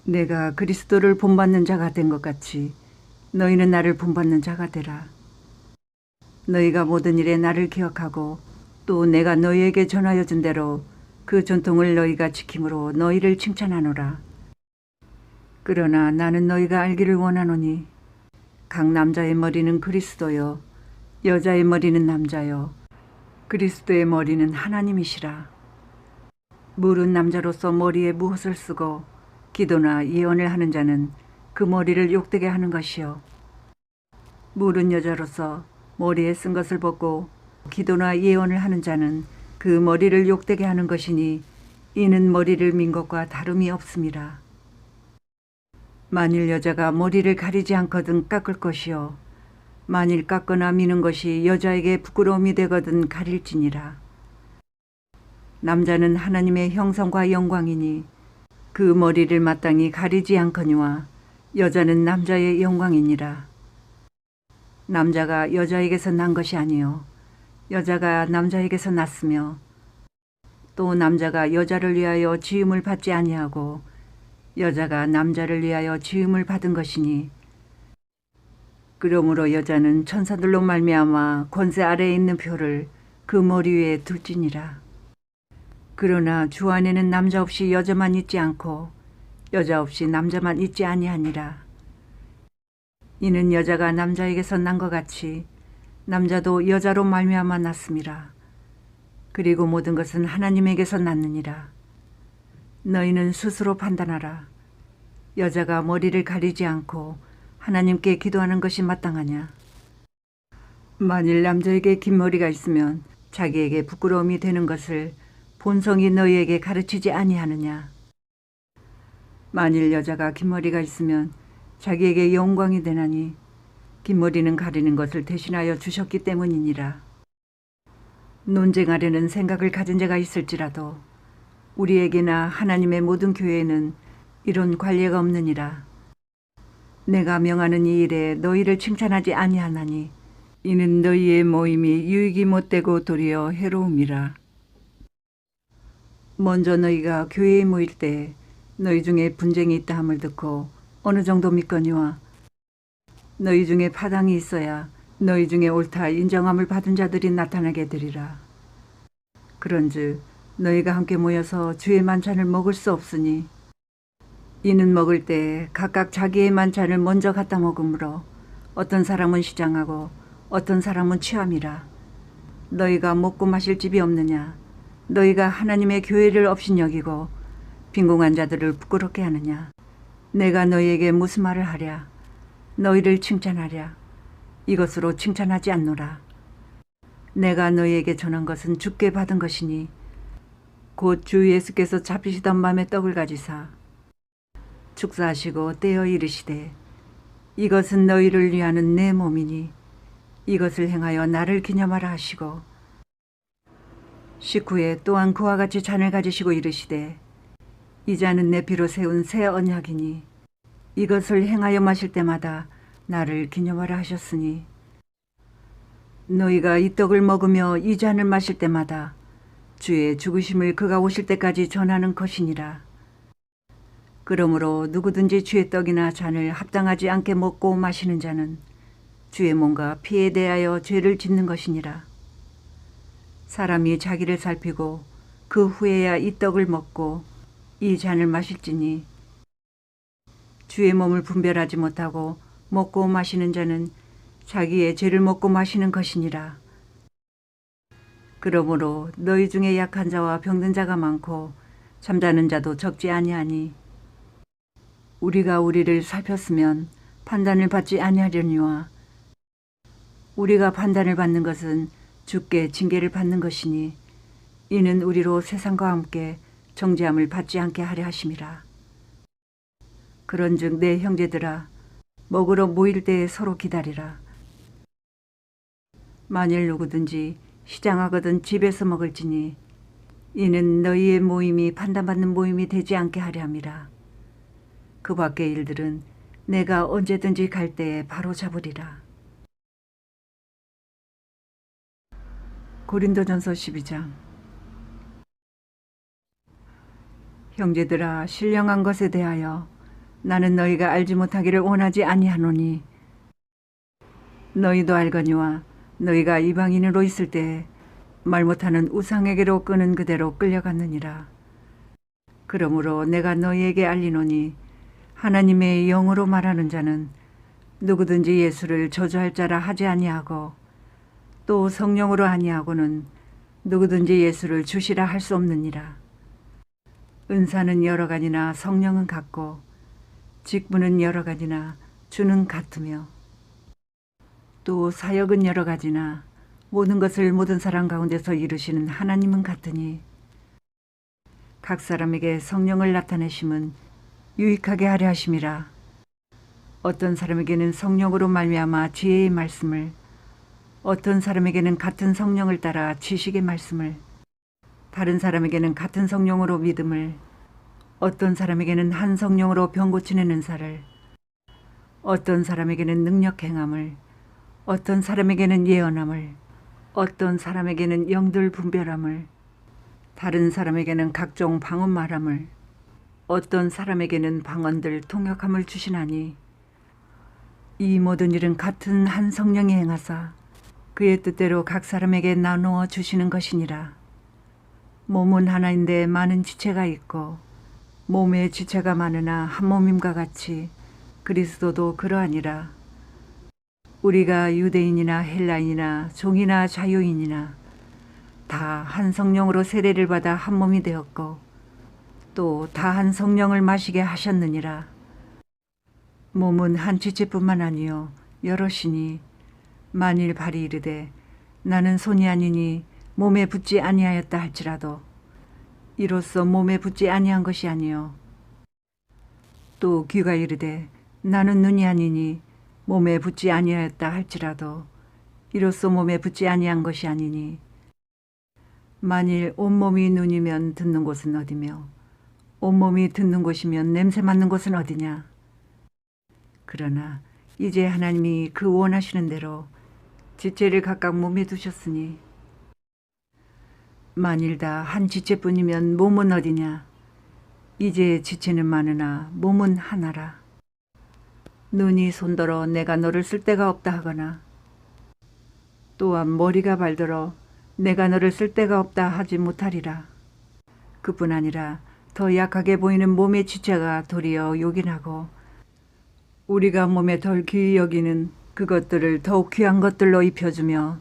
내가 그리스도를 본받는 자가 된 것 같이 너희는 나를 본받는 자가 되라. 너희가 모든 일에 나를 기억하고 또 내가 너희에게 전하여 준 대로 그 전통을 너희가 지킴으로 너희를 칭찬하노라. 그러나 나는 너희가 알기를 원하노니 각 남자의 머리는 그리스도요 여자의 머리는 남자요 그리스도의 머리는 하나님이시라. 물은 남자로서 머리에 무엇을 쓰고 기도나 예언을 하는 자는 그 머리를 욕되게 하는 것이요. 물은 여자로서 머리에 쓴 것을 벗고 기도나 예언을 하는 자는 그 머리를 욕되게 하는 것이니 이는 머리를 민 것과 다름이 없습니다. 만일 여자가 머리를 가리지 않거든 깎을 것이요 만일 깎거나 미는 것이 여자에게 부끄러움이 되거든 가릴지니라. 남자는 하나님의 형상과 영광이니 그 머리를 마땅히 가리지 않거니와 여자는 남자의 영광이니라. 남자가 여자에게서 난 것이 아니요 여자가 남자에게서 났으며 또 남자가 여자를 위하여 지음을 받지 아니하고 여자가 남자를 위하여 지음을 받은 것이니 그러므로 여자는 천사들로 말미암아 권세 아래에 있는 표를 그 머리 위에 둘지니라. 그러나 주 안에는 남자 없이 여자만 있지 않고 여자 없이 남자만 있지 아니하니라. 이는 여자가 남자에게서 난 것 같이 남자도 여자로 말미암아 났음이라. 그리고 모든 것은 하나님에게서 났느니라. 너희는 스스로 판단하라. 여자가 머리를 가리지 않고 하나님께 기도하는 것이 마땅하냐? 만일 남자에게 긴 머리가 있으면 자기에게 부끄러움이 되는 것을 본성이 너희에게 가르치지 아니하느냐? 만일 여자가 긴 머리가 있으면 자기에게 영광이 되나니 긴 머리는 가리는 것을 대신하여 주셨기 때문이니라. 논쟁하려는 생각을 가진 자가 있을지라도 우리에게나 하나님의 모든 교회에는 이런 관례가 없느니라. 내가 명하는 이 일에 너희를 칭찬하지 아니하나니 이는 너희의 모임이 유익이 못되고 도리어 해로움이라. 먼저 너희가 교회에 모일 때 너희 중에 분쟁이 있다 함을 듣고 어느 정도 믿거니와 너희 중에 파당이 있어야 너희 중에 옳다 인정함을 받은 자들이 나타나게 되리라. 그런즉 너희가 함께 모여서 주의 만찬을 먹을 수 없으니 이는 먹을 때 각각 자기의 만찬을 먼저 갖다 먹으므로 어떤 사람은 시장하고 어떤 사람은 취함이라. 너희가 먹고 마실 집이 없느냐? 너희가 하나님의 교회를 업신여기고 빈궁한 자들을 부끄럽게 하느냐? 내가 너희에게 무슨 말을 하랴? 너희를 칭찬하랴? 이것으로 칭찬하지 않노라. 내가 너희에게 전한 것은 주께 받은 것이니 곧 주 예수께서 잡히시던 밤에 떡을 가지사 축사하시고 떼어 이르시되 이것은 너희를 위하는 내 몸이니 이것을 행하여 나를 기념하라 하시고 식후에 또한 그와 같이 잔을 가지시고 이르시되 이 잔은 내 피로 세운 새 언약이니 이것을 행하여 마실 때마다 나를 기념하라 하셨으니 너희가 이 떡을 먹으며 이 잔을 마실 때마다 주의 죽으심을 그가 오실 때까지 전하는 것이니라. 그러므로 누구든지 주의 떡이나 잔을 합당하지 않게 먹고 마시는 자는 주의 몸과 피에 대하여 죄를 짓는 것이니라. 사람이 자기를 살피고 그 후에야 이 떡을 먹고 이 잔을 마실지니 주의 몸을 분별하지 못하고 먹고 마시는 자는 자기의 죄를 먹고 마시는 것이니라. 그러므로 너희 중에 약한 자와 병든 자가 많고 잠자는 자도 적지 아니하니 우리가 우리를 살폈으면 판단을 받지 아니하려니와 우리가 판단을 받는 것은 주께 징계를 받는 것이니 이는 우리로 세상과 함께 정죄함을 받지 않게 하려 하심이라. 그런즉 내 형제들아 먹으러 모일 때에 서로 기다리라. 만일 누구든지 시장하거든 집에서 먹을지니 이는 너희의 모임이 판단받는 모임이 되지 않게 하려 함이라. 그 밖의 일들은 내가 언제든지 갈 때에 바로 잡으리라. 고린도전서 12장. 형제들아 신령한 것에 대하여 나는 너희가 알지 못하기를 원하지 아니하노니 너희도 알거니와 너희가 이방인으로 있을 때 말 못하는 우상에게로 끄는 그대로 끌려갔느니라. 그러므로 내가 너희에게 알리노니 하나님의 영으로 말하는 자는 누구든지 예수를 저주할 자라 하지 아니하고 또 성령으로 아니하고는 누구든지 예수를 주시라 할 수 없느니라. 은사는 여러 가지나 성령은 같고 직분은 여러 가지나 주는 같으며 또 사역은 여러 가지나 모든 것을 모든 사람 가운데서 이루시는 하나님은 같으니 각 사람에게 성령을 나타내심은 유익하게 하려 하심이라. 어떤 사람에게는 성령으로 말미암아 지혜의 말씀을, 어떤 사람에게는 같은 성령을 따라 지식의 말씀을, 다른 사람에게는 같은 성령으로 믿음을, 어떤 사람에게는 한 성령으로 병 고치는 은사를, 어떤 사람에게는 능력 행함을, 어떤 사람에게는 예언함을, 어떤 사람에게는 영들 분별함을, 다른 사람에게는 각종 방언 말함을, 어떤 사람에게는 방언들 통역함을 주시나니 이 모든 일은 같은 한 성령이 행하사 그의 뜻대로 각 사람에게 나누어 주시는 것이니라. 몸은 하나인데 많은 지체가 있고 몸의 지체가 많으나 한 몸임과 같이 그리스도도 그러하니라. 우리가 유대인이나 헬라인이나 종이나 자유인이나 다 한 성령으로 세례를 받아 한 몸이 되었고 또 다 한 성령을 마시게 하셨느니라. 몸은 한 지체뿐만 아니요 여럿이니 만일 발이 이르되 나는 손이 아니니 몸에 붙지 아니하였다 할지라도 이로써 몸에 붙지 아니한 것이 아니요 또 귀가 이르되 나는 눈이 아니니 몸에 붙지 아니하였다 할지라도 이로써 몸에 붙지 아니한 것이 아니니 만일 온몸이 눈이면 듣는 곳은 어디며 온몸이 듣는 곳이면 냄새 맡는 곳은 어디냐. 그러나 이제 하나님이 그 원하시는 대로 지체를 각각 몸에 두셨으니 만일 다 한 지체뿐이면 몸은 어디냐. 이제 지체는 많으나 몸은 하나라. 눈이 손더러 내가 너를 쓸 데가 없다 하거나 또한 머리가 발더러 내가 너를 쓸 데가 없다 하지 못하리라. 그뿐 아니라 더 약하게 보이는 몸의 지체가 도리어 요긴하고 우리가 몸에 덜 귀히 여기는 그것들을 더욱 귀한 것들로 입혀주며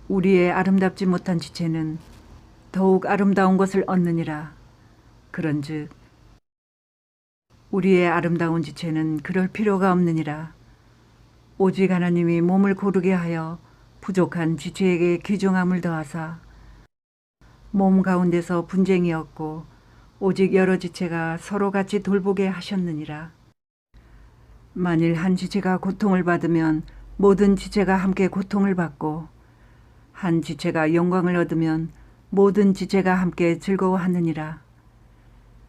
우리의 아름답지 못한 지체는 더욱 아름다운 것을 얻느니라. 그런즉 우리의 아름다운 지체는 그럴 필요가 없느니라. 오직 하나님이 몸을 고르게 하여 부족한 지체에게 귀중함을 더하사 몸 가운데서 분쟁이 없고 오직 여러 지체가 서로 같이 돌보게 하셨느니라. 만일 한 지체가 고통을 받으면 모든 지체가 함께 고통을 받고 한 지체가 영광을 얻으면 모든 지체가 함께 즐거워하느니라.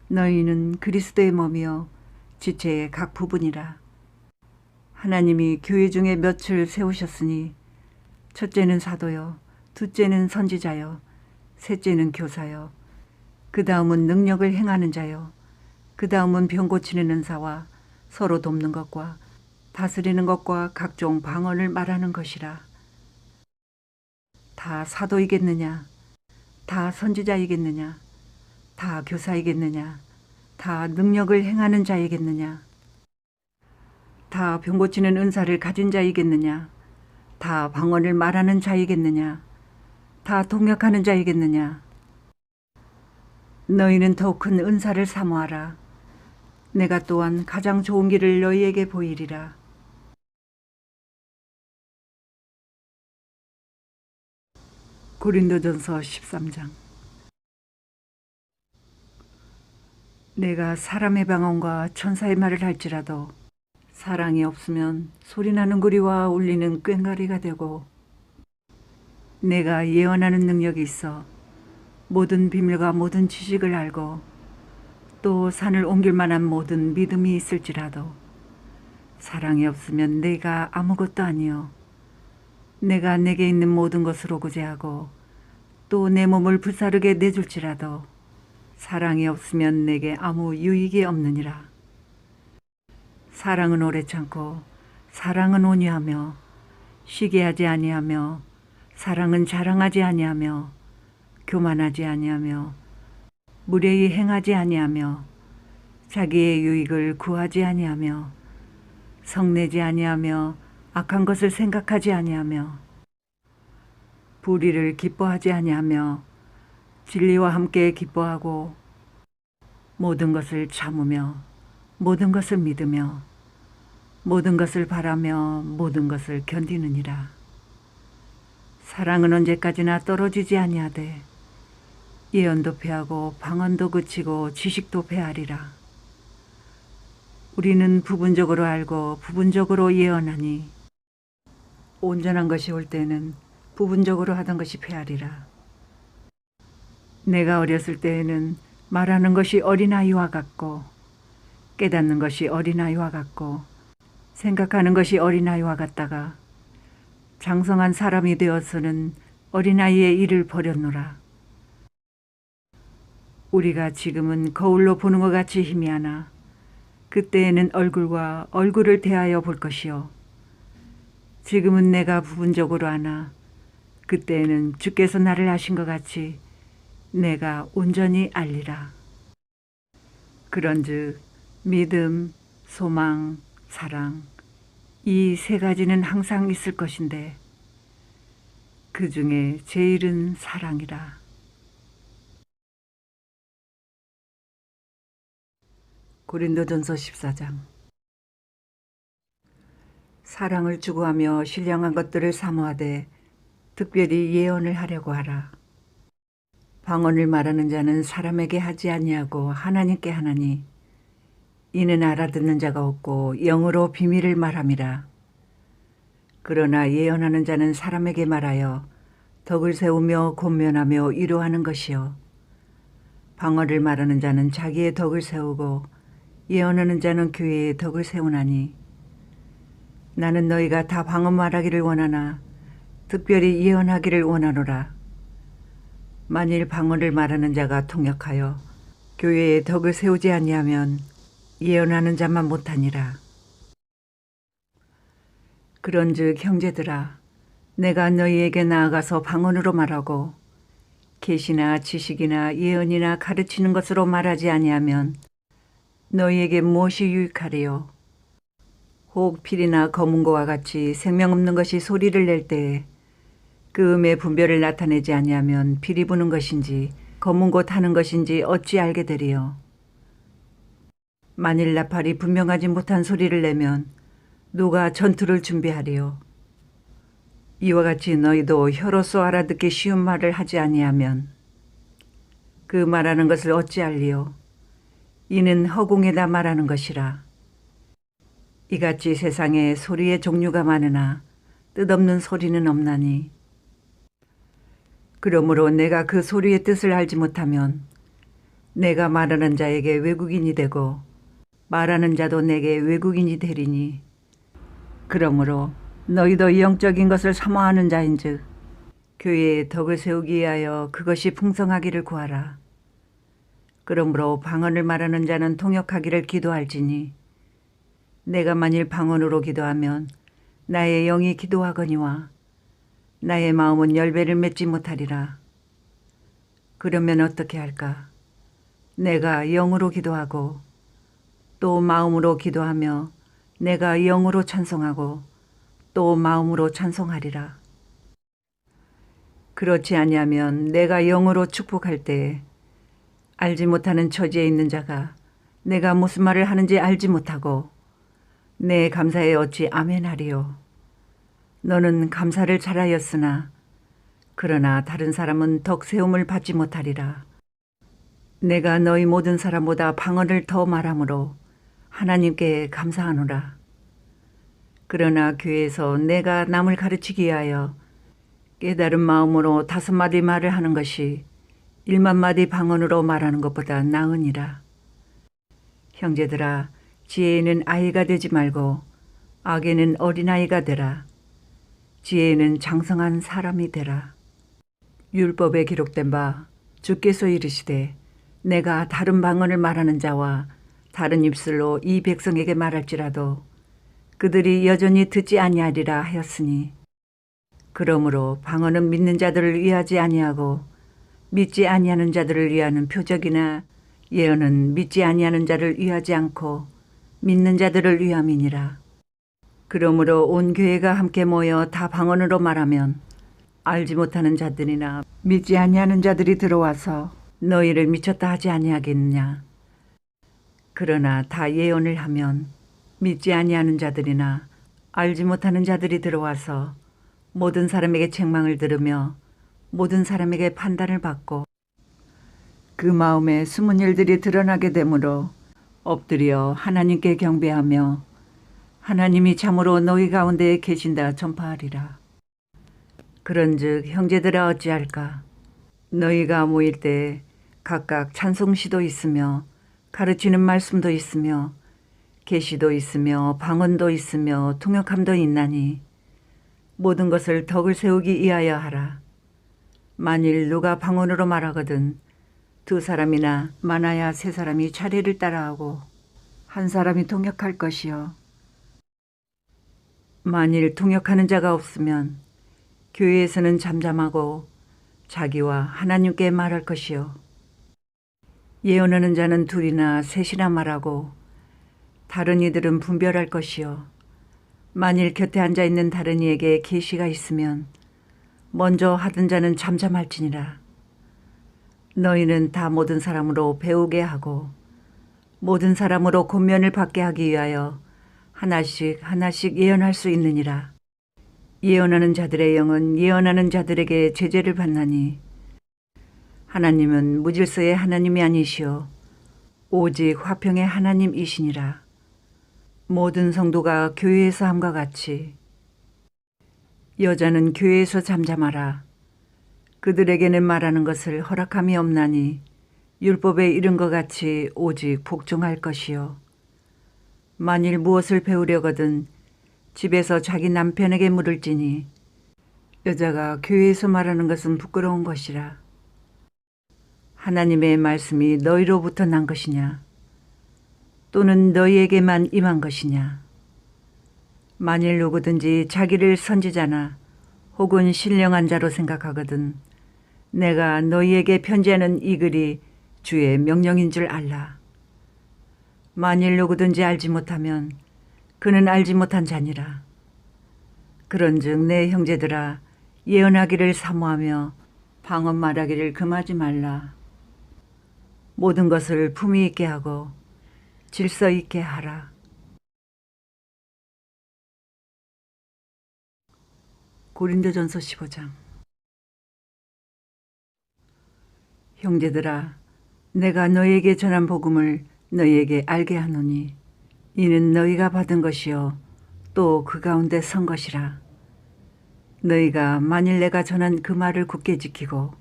너희는 그리스도의 몸이요 지체의 각 부분이라. 하나님이 교회 중에 몇을 세우셨으니 첫째는 사도요 둘째는 선지자요 셋째는 교사요 그 다음은 능력을 행하는 자요 그 다음은 병 고치는 은사와 서로 돕는 것과 다스리는 것과 각종 방언을 말하는 것이라. 다 사도이겠느냐? 다 선지자이겠느냐? 다 교사이겠느냐? 다 능력을 행하는 자이겠느냐? 다 병 고치는 은사를 가진 자이겠느냐? 다 방언을 말하는 자이겠느냐? 다 통역하는 자이겠느냐? 너희는 더 큰 은사를 사모하라. 내가 또한 가장 좋은 길을 너희에게 보이리라. 고린도전서 13장. 내가 사람의 방언과 천사의 말을 할지라도 사랑이 없으면 소리나는 구리와 울리는 꽹과리가 되고 내가 예언하는 능력이 있어 모든 비밀과 모든 지식을 알고 또 산을 옮길 만한 모든 믿음이 있을지라도 사랑이 없으면 내가 아무것도 아니요 내가 내게 있는 모든 것으로 구제하고 또 내 몸을 불사르게 내줄지라도 사랑이 없으면 내게 아무 유익이 없느니라. 사랑은 오래 참고 사랑은 온유하며 시기하지 아니하며 사랑은 자랑하지 아니하며 교만하지 아니하며 무례히 행하지 아니하며 자기의 유익을 구하지 아니하며 성내지 아니하며 악한 것을 생각하지 아니하며 불의를 기뻐하지 아니하며 진리와 함께 기뻐하고 모든 것을 참으며 모든 것을 믿으며 모든 것을 바라며 모든 것을 견디느니라. 사랑은 언제까지나 떨어지지 아니하되 예언도 패하고 방언도 그치고 지식도 패하리라. 우리는 부분적으로 알고 부분적으로 예언하니 온전한 것이 올 때에는 부분적으로 하던 것이 패하리라. 내가 어렸을 때에는 말하는 것이 어린아이와 같고 깨닫는 것이 어린아이와 같고 생각하는 것이 어린아이와 같다가 장성한 사람이 되어서는 어린아이의 일을 버렸노라. 우리가 지금은 거울로 보는 것 같이 희미하나 그때에는 얼굴과 얼굴을 대하여 볼 것이요. 지금은 내가 부분적으로 아나 그때에는 주께서 나를 아신 것 같이 내가 온전히 알리라. 그런즉 믿음, 소망, 사랑 이 세 가지는 항상 있을 것인데 그 중에 제일은 사랑이라. 고린도전서 14장. 사랑을 추구하며 신령한 것들을 사모하되 특별히 예언을 하려고 하라. 방언을 말하는 자는 사람에게 하지 아니하고 하나님께 하나니 이는 알아듣는 자가 없고 영으로 비밀을 말함이라. 그러나 예언하는 자는 사람에게 말하여 덕을 세우며 권면하며 위로하는 것이요. 방언을 말하는 자는 자기의 덕을 세우고 예언하는 자는 교회의 덕을 세우나니 나는 너희가 다 방언 말하기를 원하나 특별히 예언하기를 원하노라. 만일 방언을 말하는 자가 통역하여 교회의 덕을 세우지 아니하면 예언하는 자만 못하니라. 그런즉 형제들아 내가 너희에게 나아가서 방언으로 말하고 계시나 지식이나 예언이나 가르치는 것으로 말하지 아니하면 너희에게 무엇이 유익하리요? 혹 필이나 검은고와 같이 생명 없는 것이 소리를 낼 때에 그 음의 분별을 나타내지 아니하면 필이 부는 것인지 검은고 타는 것인지 어찌 알게 되리요? 만일 나팔이 분명하지 못한 소리를 내면 누가 전투를 준비하리요? 이와 같이 너희도 혀로서 알아듣기 쉬운 말을 하지 아니하면 그 말하는 것을 어찌 알리요? 이는 허공에다 말하는 것이라. 이같이 세상에 소리의 종류가 많으나 뜻없는 소리는 없나니 그러므로 내가 그 소리의 뜻을 알지 못하면 내가 말하는 자에게 외국인이 되고 말하는 자도 내게 외국인이 되리니 그러므로 너희도 영적인 것을 사모하는 자인즉 교회의 덕을 세우기 위하여 그것이 풍성하기를 구하라. 그러므로 방언을 말하는 자는 통역하기를 기도할지니 내가 만일 방언으로 기도하면 나의 영이 기도하거니와 나의 마음은 10배를 맺지 못하리라. 그러면 어떻게 할까? 내가 영으로 기도하고 또 마음으로 기도하며 내가 영으로 찬송하고 또 마음으로 찬송하리라. 그렇지 아니하면 내가 영으로 축복할 때에 알지 못하는 처지에 있는 자가 내가 무슨 말을 하는지 알지 못하고 내 감사에 어찌 아멘하리요. 너는 감사를 잘하였으나 그러나 다른 사람은 덕 세움을 받지 못하리라. 내가 너희 모든 사람보다 방언을 더 말함으로 하나님께 감사하노라. 그러나 교회에서 내가 남을 가르치기 위하여 깨달은 마음으로 5마디 말을 하는 것이 1만마디 방언으로 말하는 것보다 나으니라. 형제들아 지혜에는 아이가 되지 말고 악에는 어린아이가 되라. 지혜에는 장성한 사람이 되라. 율법에 기록된 바 주께서 이르시되 내가 다른 방언을 말하는 자와 다른 입술로 이 백성에게 말할지라도 그들이 여전히 듣지 아니하리라 하였으니 그러므로 방언은 믿는 자들을 위하지 아니하고 믿지 아니하는 자들을 위하는 표적이나 예언은 믿지 아니하는 자를 위하지 않고 믿는 자들을 위함이니라. 그러므로 온 교회가 함께 모여 다 방언으로 말하면 알지 못하는 자들이나 믿지 아니하는 자들이 들어와서 너희를 미쳤다 하지 아니하겠느냐. 그러나 다 예언을 하면 믿지 아니하는 자들이나 알지 못하는 자들이 들어와서 모든 사람에게 책망을 들으며 모든 사람에게 판단을 받고 그 마음에 숨은 일들이 드러나게 되므로 엎드려 하나님께 경배하며 하나님이 참으로 너희 가운데에 계신다 전파하리라. 그런즉 형제들아 어찌할까? 너희가 모일 때 각각 찬송시도 있으며 가르치는 말씀도 있으며 계시도 있으며 방언도 있으며 통역함도 있나니 모든 것을 덕을 세우기 위하여 하라. 만일 누가 방언으로 말하거든 두 사람이나 많아야 세 사람이 차례를 따라하고 한 사람이 통역할 것이요. 만일 통역하는 자가 없으면 교회에서는 잠잠하고 자기와 하나님께 말할 것이요. 예언하는 자는 둘이나 셋이나 말하고 다른 이들은 분별할 것이요. 만일 곁에 앉아있는 다른 이에게 계시가 있으면 먼저 하던 자는 잠잠할지니라. 너희는 다 모든 사람으로 배우게 하고 모든 사람으로 권면을 받게 하기 위하여 하나씩 하나씩 예언할 수 있느니라. 예언하는 자들의 영은 예언하는 자들에게 제재를 받나니 하나님은 무질서의 하나님이 아니시오 오직 화평의 하나님이시니라. 모든 성도가 교회에서 함과 같이 여자는 교회에서 잠잠하라. 그들에게는 말하는 것을 허락함이 없나니 율법에 이른 것 같이 오직 복종할 것이요. 만일 무엇을 배우려거든 집에서 자기 남편에게 물을지니 여자가 교회에서 말하는 것은 부끄러운 것이라. 하나님의 말씀이 너희로부터 난 것이냐 또는 너희에게만 임한 것이냐. 만일 누구든지 자기를 선지자나 혹은 신령한 자로 생각하거든 내가 너희에게 편지하는 이 글이 주의 명령인 줄 알라. 만일 누구든지 알지 못하면 그는 알지 못한 자니라. 그런즉 내 형제들아 예언하기를 사모하며 방언 말하기를 금하지 말라. 모든 것을 품위 있게 하고 질서 있게 하라. 고린도전서 15장. 형제들아 내가 너희에게 전한 복음을 너희에게 알게 하노니 이는 너희가 받은 것이요 또 그 가운데 선 것이라. 너희가 만일 내가 전한 그 말을 굳게 지키고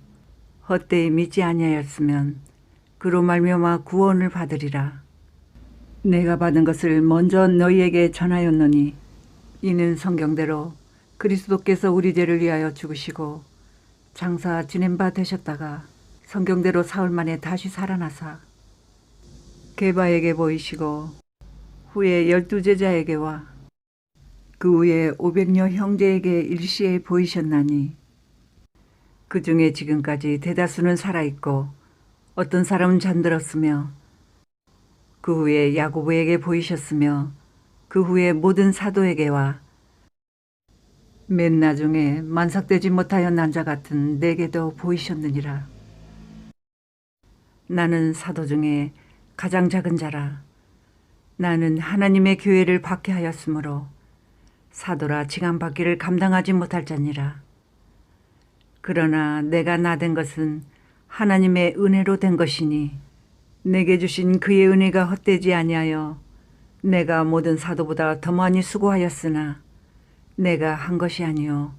헛되이 믿지 아니하였으면 그로 말미암아 구원을 받으리라. 내가 받은 것을 먼저 너희에게 전하였노니 이는 성경대로 그리스도께서 우리 죄를 위하여 죽으시고 장사 지낸 바 되셨다가 성경대로 사흘 만에 다시 살아나사 게바에게 보이시고 후에 12제자에게와 그 후에 500여 형제에게 일시에 보이셨나니 그 중에 지금까지 대다수는 살아있고 어떤 사람은 잠들었으며 그 후에 야고보에게 보이셨으며 그 후에 모든 사도에게와 맨 나중에 만삭되지 못하여 난 자 같은 내게도 보이셨느니라. 나는 사도 중에 가장 작은 자라. 나는 하나님의 교회를 박해하였으므로 사도라 칭함받기를 감당하지 못할 자니라. 그러나 내가 나된 것은 하나님의 은혜로 된 것이니 내게 주신 그의 은혜가 헛되지 아니하여 내가 모든 사도보다 더 많이 수고하였으나 내가 한 것이 아니요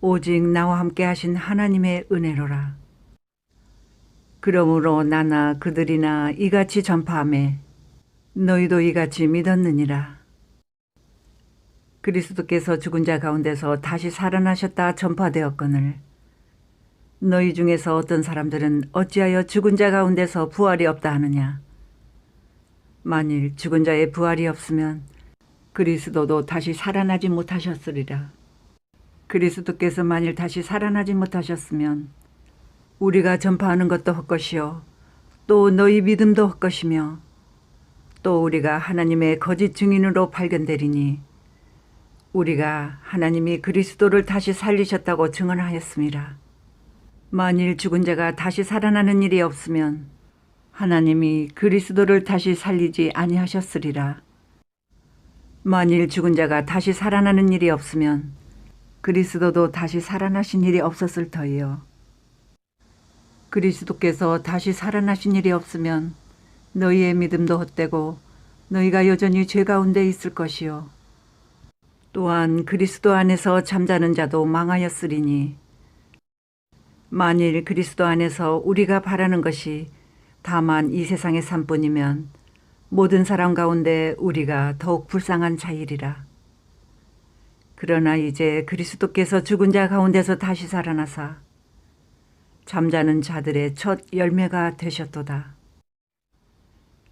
오직 나와 함께 하신 하나님의 은혜로라. 그러므로 나나 그들이나 이같이 전파하매 너희도 이같이 믿었느니라. 그리스도께서 죽은 자 가운데서 다시 살아나셨다 전파되었거늘 너희 중에서 어떤 사람들은 어찌하여 죽은 자 가운데서 부활이 없다 하느냐. 만일 죽은 자의 부활이 없으면 그리스도도 다시 살아나지 못하셨으리라. 그리스도께서 만일 다시 살아나지 못하셨으면 우리가 전파하는 것도 헛것이요 또 너희 믿음도 헛것이며 또 우리가 하나님의 거짓 증인으로 발견되리니 우리가 하나님이 그리스도를 다시 살리셨다고 증언하였습니다. 만일 죽은 자가 다시 살아나는 일이 없으면 하나님이 그리스도를 다시 살리지 아니하셨으리라. 만일 죽은 자가 다시 살아나는 일이 없으면 그리스도도 다시 살아나신 일이 없었을 터이요. 그리스도께서 다시 살아나신 일이 없으면 너희의 믿음도 헛되고 너희가 여전히 죄 가운데 있을 것이요. 또한 그리스도 안에서 잠자는 자도 망하였으리니 만일 그리스도 안에서 우리가 바라는 것이 다만 이 세상의 삶뿐이면 모든 사람 가운데 우리가 더욱 불쌍한 자이리라. 그러나 이제 그리스도께서 죽은 자 가운데서 다시 살아나사 잠자는 자들의 첫 열매가 되셨도다.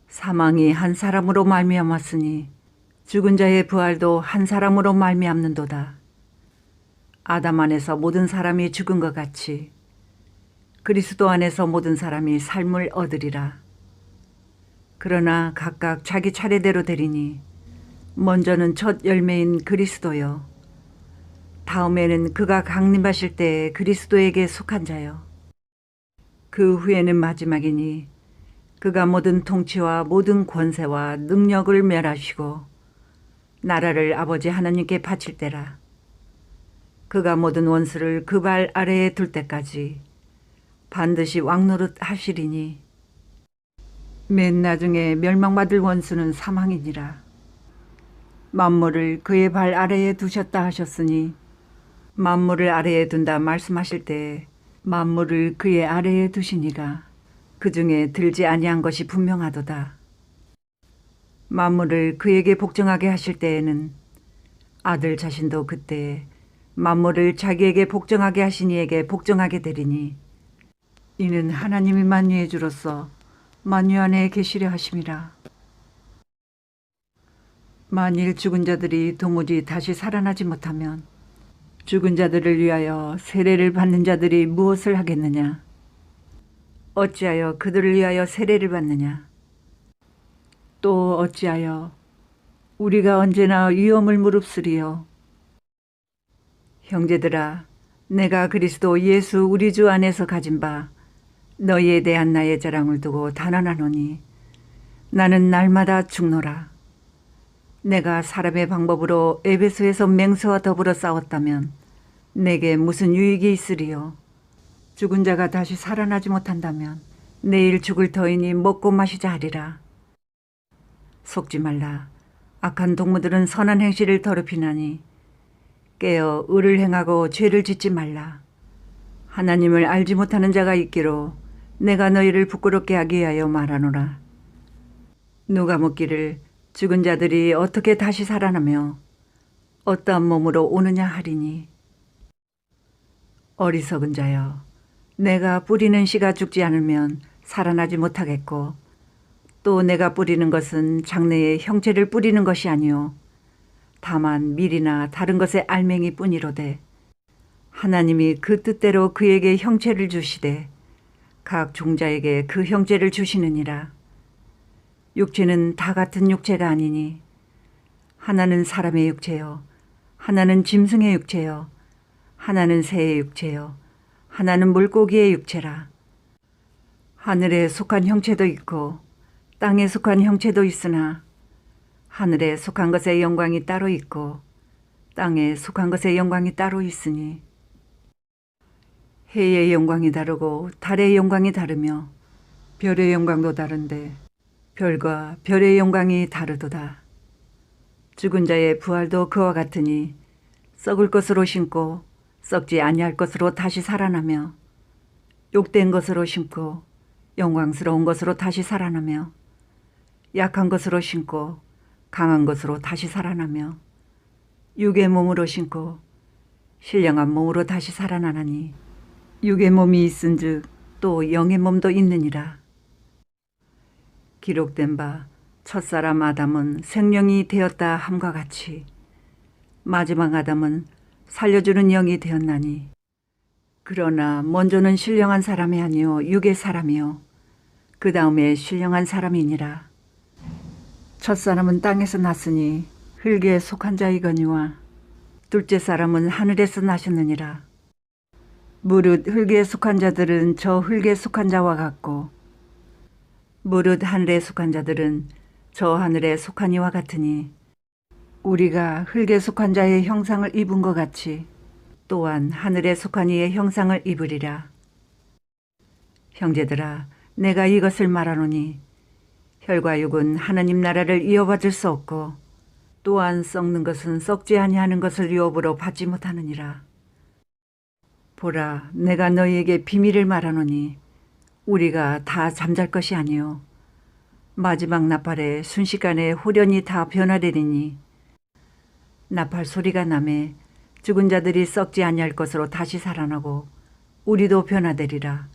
사망이 한 사람으로 말미암았으니 죽은 자의 부활도 한 사람으로 말미암는도다. 아담 안에서 모든 사람이 죽은 것 같이 그리스도 안에서 모든 사람이 삶을 얻으리라. 그러나 각각 자기 차례대로 되리니 먼저는 첫 열매인 그리스도요. 다음에는 그가 강림하실 때에 그리스도에게 속한 자요. 그 후에는 마지막이니 그가 모든 통치와 모든 권세와 능력을 멸하시고 나라를 아버지 하나님께 바칠 때라. 그가 모든 원수를 그 발 아래에 둘 때까지 반드시 왕노릇 하시리니 맨 나중에 멸망받을 원수는 사망이니라. 만물을 그의 발 아래에 두셨다 하셨으니 만물을 아래에 둔다 말씀하실 때에 만물을 그의 아래에 두시니가 그 중에 들지 아니한 것이 분명하도다. 만물을 그에게 복종하게 하실 때에는 아들 자신도 그때에 만물을 자기에게 복종하게 하신 이에게 복종하게 되리니 이는 하나님이 만유의 주로서 만유 안에 계시려 하심이라. 만일 죽은 자들이 도무지 다시 살아나지 못하면 죽은 자들을 위하여 세례를 받는 자들이 무엇을 하겠느냐? 어찌하여 그들을 위하여 세례를 받느냐? 또 어찌하여 우리가 언제나 위험을 무릅쓰리요? 형제들아, 내가 그리스도 예수 우리 주 안에서 가진 바 너희에 대한 나의 자랑을 두고 단언하노니 나는 날마다 죽노라. 내가 사람의 방법으로 에베소에서 맹세와 더불어 싸웠다면 내게 무슨 유익이 있으리요? 죽은 자가 다시 살아나지 못한다면 내일 죽을 터이니 먹고 마시자 하리라. 속지 말라. 악한 동무들은 선한 행실을 더럽히나니 깨어 의를 행하고 죄를 짓지 말라. 하나님을 알지 못하는 자가 있기로 내가 너희를 부끄럽게 하기 위하여 말하노라. 누가 묻기를 죽은 자들이 어떻게 다시 살아나며 어떠한 몸으로 오느냐 하리니 어리석은 자여, 내가 뿌리는 씨가 죽지 않으면 살아나지 못하겠고 또 내가 뿌리는 것은 장래에 형체를 뿌리는 것이 아니요 다만 밀이나 다른 것의 알맹이 뿐이로되 하나님이 그 뜻대로 그에게 형체를 주시되 각 종자에게 그 형체를 주시느니라. 육체는 다 같은 육체가 아니니 하나는 사람의 육체요 하나는 짐승의 육체요 하나는 새의 육체요 하나는 물고기의 육체라. 하늘에 속한 형체도 있고 땅에 속한 형체도 있으나 하늘에 속한 것의 영광이 따로 있고 땅에 속한 것의 영광이 따로 있으니 해의 영광이 다르고 달의 영광이 다르며 별의 영광도 다른데 별과 별의 영광이 다르도다. 죽은 자의 부활도 그와 같으니 썩을 것으로 심고 썩지 아니할 것으로 다시 살아나며 욕된 것으로 심고 영광스러운 것으로 다시 살아나며 약한 것으로 심고 강한 것으로 다시 살아나며 육의 몸으로 심고 신령한 몸으로 다시 살아나나니 육의 몸이 있은즉 또 영의 몸도 있느니라. 기록된 바 첫사람 아담은 생명이 되었다 함과 같이 마지막 아담은 살려주는 영이 되었나니 그러나 먼저는 신령한 사람이 아니요 육의 사람이요 그 다음에 신령한 사람이니라. 첫사람은 땅에서 났으니 흙에 속한 자이거니와 둘째 사람은 하늘에서 나셨느니라. 무릇 흙에 속한 자들은 저 흙에 속한 자와 같고 무릇 하늘에 속한 자들은 저 하늘에 속한 이와 같으니 우리가 흙에 속한 자의 형상을 입은 것 같이 또한 하늘에 속한 이의 형상을 입으리라. 형제들아, 내가 이것을 말하노니 혈과 육은 하나님 나라를 이어받을 수 없고 또한 썩는 것은 썩지 아니하는 것을 유업으로 받지 못하느니라. 보라, 내가 너희에게 비밀을 말하노니 우리가 다 잠잘 것이 아니요 마지막 나팔에 순식간에 후련히 다 변화되리니 나팔 소리가 나매 죽은 자들이 썩지 아니할 것으로 다시 살아나고 우리도 변화되리라.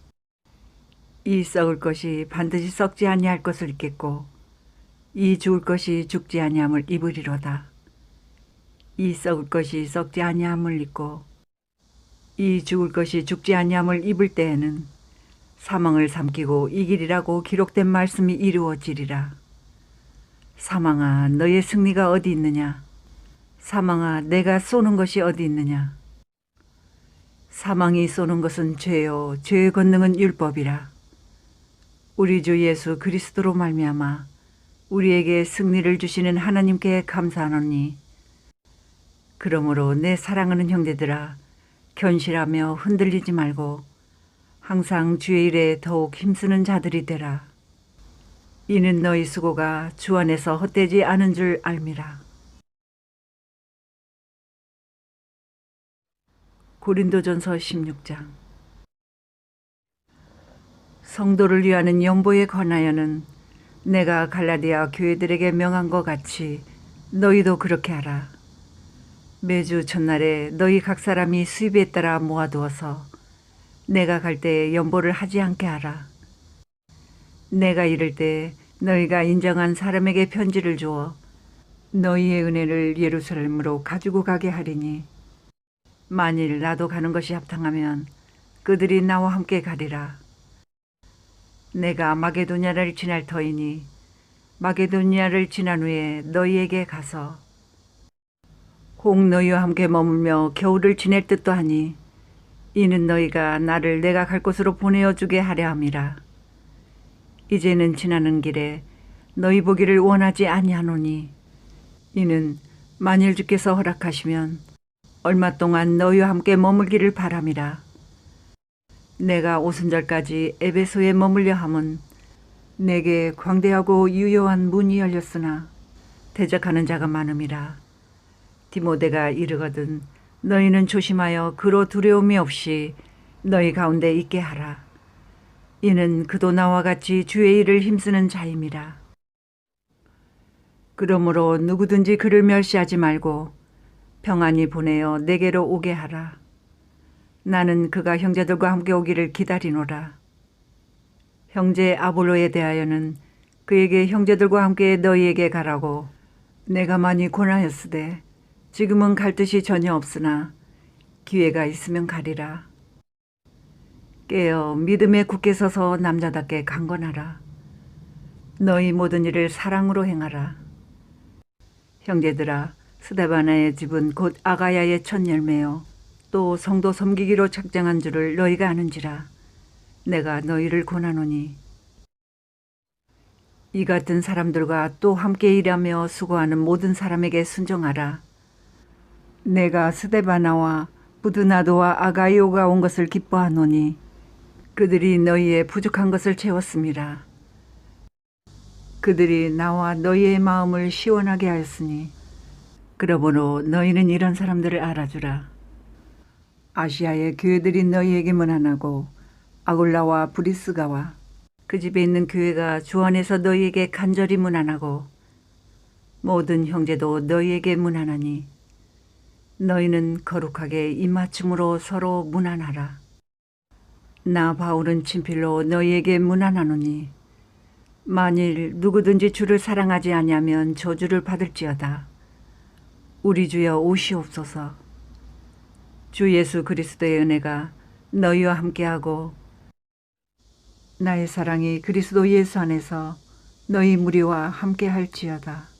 이 썩을 것이 반드시 썩지 아니할 것을 입겠고 이 죽을 것이 죽지 아니함을 입으리로다. 이 썩을 것이 썩지 아니함을 입고 이 죽을 것이 죽지 아니함을 입을 때에는 사망을 삼키고 이기리라고 기록된 말씀이 이루어지리라. 사망아, 너의 승리가 어디 있느냐? 사망아, 내가 쏘는 것이 어디 있느냐? 사망이 쏘는 것은 죄요, 죄의 권능은 율법이라. 우리 주 예수 그리스도로 말미암아 우리에게 승리를 주시는 하나님께 감사하노니 그러므로 내 사랑하는 형제들아, 견실하며 흔들리지 말고 항상 주의 일에 더욱 힘쓰는 자들이 되라. 이는 너희 수고가 주 안에서 헛되지 않은 줄 알미라. 고린도전서 16장. 성도를 위하는 연보에 관하여는 내가 갈라디아 교회들에게 명한 것 같이 너희도 그렇게 하라. 매주 첫날에 너희 각 사람이 수입에 따라 모아두어서 내가 갈 때 연보를 하지 않게 하라. 내가 이를 때 너희가 인정한 사람에게 편지를 주어 너희의 은혜를 예루살렘으로 가지고 가게 하리니 만일 나도 가는 것이 합당하면 그들이 나와 함께 가리라. 내가 마게도냐를 지날 터이니 마게도냐를 지난 후에 너희에게 가서 혹 너희와 함께 머물며 겨울을 지낼 듯도 하니 이는 너희가 나를 내가 갈 곳으로 보내어 주게 하려 함이라. 이제는 지나는 길에 너희 보기를 원하지 아니하노니 이는 만일 주께서 허락하시면 얼마 동안 너희와 함께 머물기를 바람이라. 내가 오순절까지 에베소에 머물려 함은 내게 광대하고 유효한 문이 열렸으나 대적하는 자가 많음이라. 디모데가 이르거든 너희는 조심하여 그로 두려움이 없이 너희 가운데 있게 하라. 이는 그도 나와 같이 주의 일을 힘쓰는 자임이라. 그러므로 누구든지 그를 멸시하지 말고 평안히 보내어 내게로 오게 하라. 나는 그가 형제들과 함께 오기를 기다리노라. 형제 아볼로에 대하여는 그에게 형제들과 함께 너희에게 가라고 내가 많이 권하였으되 지금은 갈 뜻이 전혀 없으나 기회가 있으면 가리라. 깨어 믿음에 굳게 서서 남자답게 강건하라. 너희 모든 일을 사랑으로 행하라. 형제들아, 스데바나의 집은 곧 아가야의 첫 열매요 또 성도 섬기기로 작정한 줄을 너희가 아는지라. 내가 너희를 권하노니 이 같은 사람들과 또 함께 일하며 수고하는 모든 사람에게 순종하라. 내가 스데바나와 부드나도와 아가이오가 온 것을 기뻐하노니 그들이 너희의 부족한 것을 채웠음이라. 그들이 나와 너희의 마음을 시원하게 하였으니 그러므로 너희는 이런 사람들을 알아주라. 아시아의 교회들이 너희에게 문안하고 아굴라와 브리스가와 그 집에 있는 교회가 주 안에서 너희에게 간절히 문안하고 모든 형제도 너희에게 문안하니 너희는 거룩하게 입맞춤으로 서로 문안하라. 나 바울은 친필로 너희에게 문안하노니 만일 누구든지 주를 사랑하지 아니하면 저주를 받을지어다. 우리 주여 오시옵소서. 주 예수 그리스도의 은혜가 너희와 함께하고 나의 사랑이 그리스도 예수 안에서 너희 무리와 함께할지어다.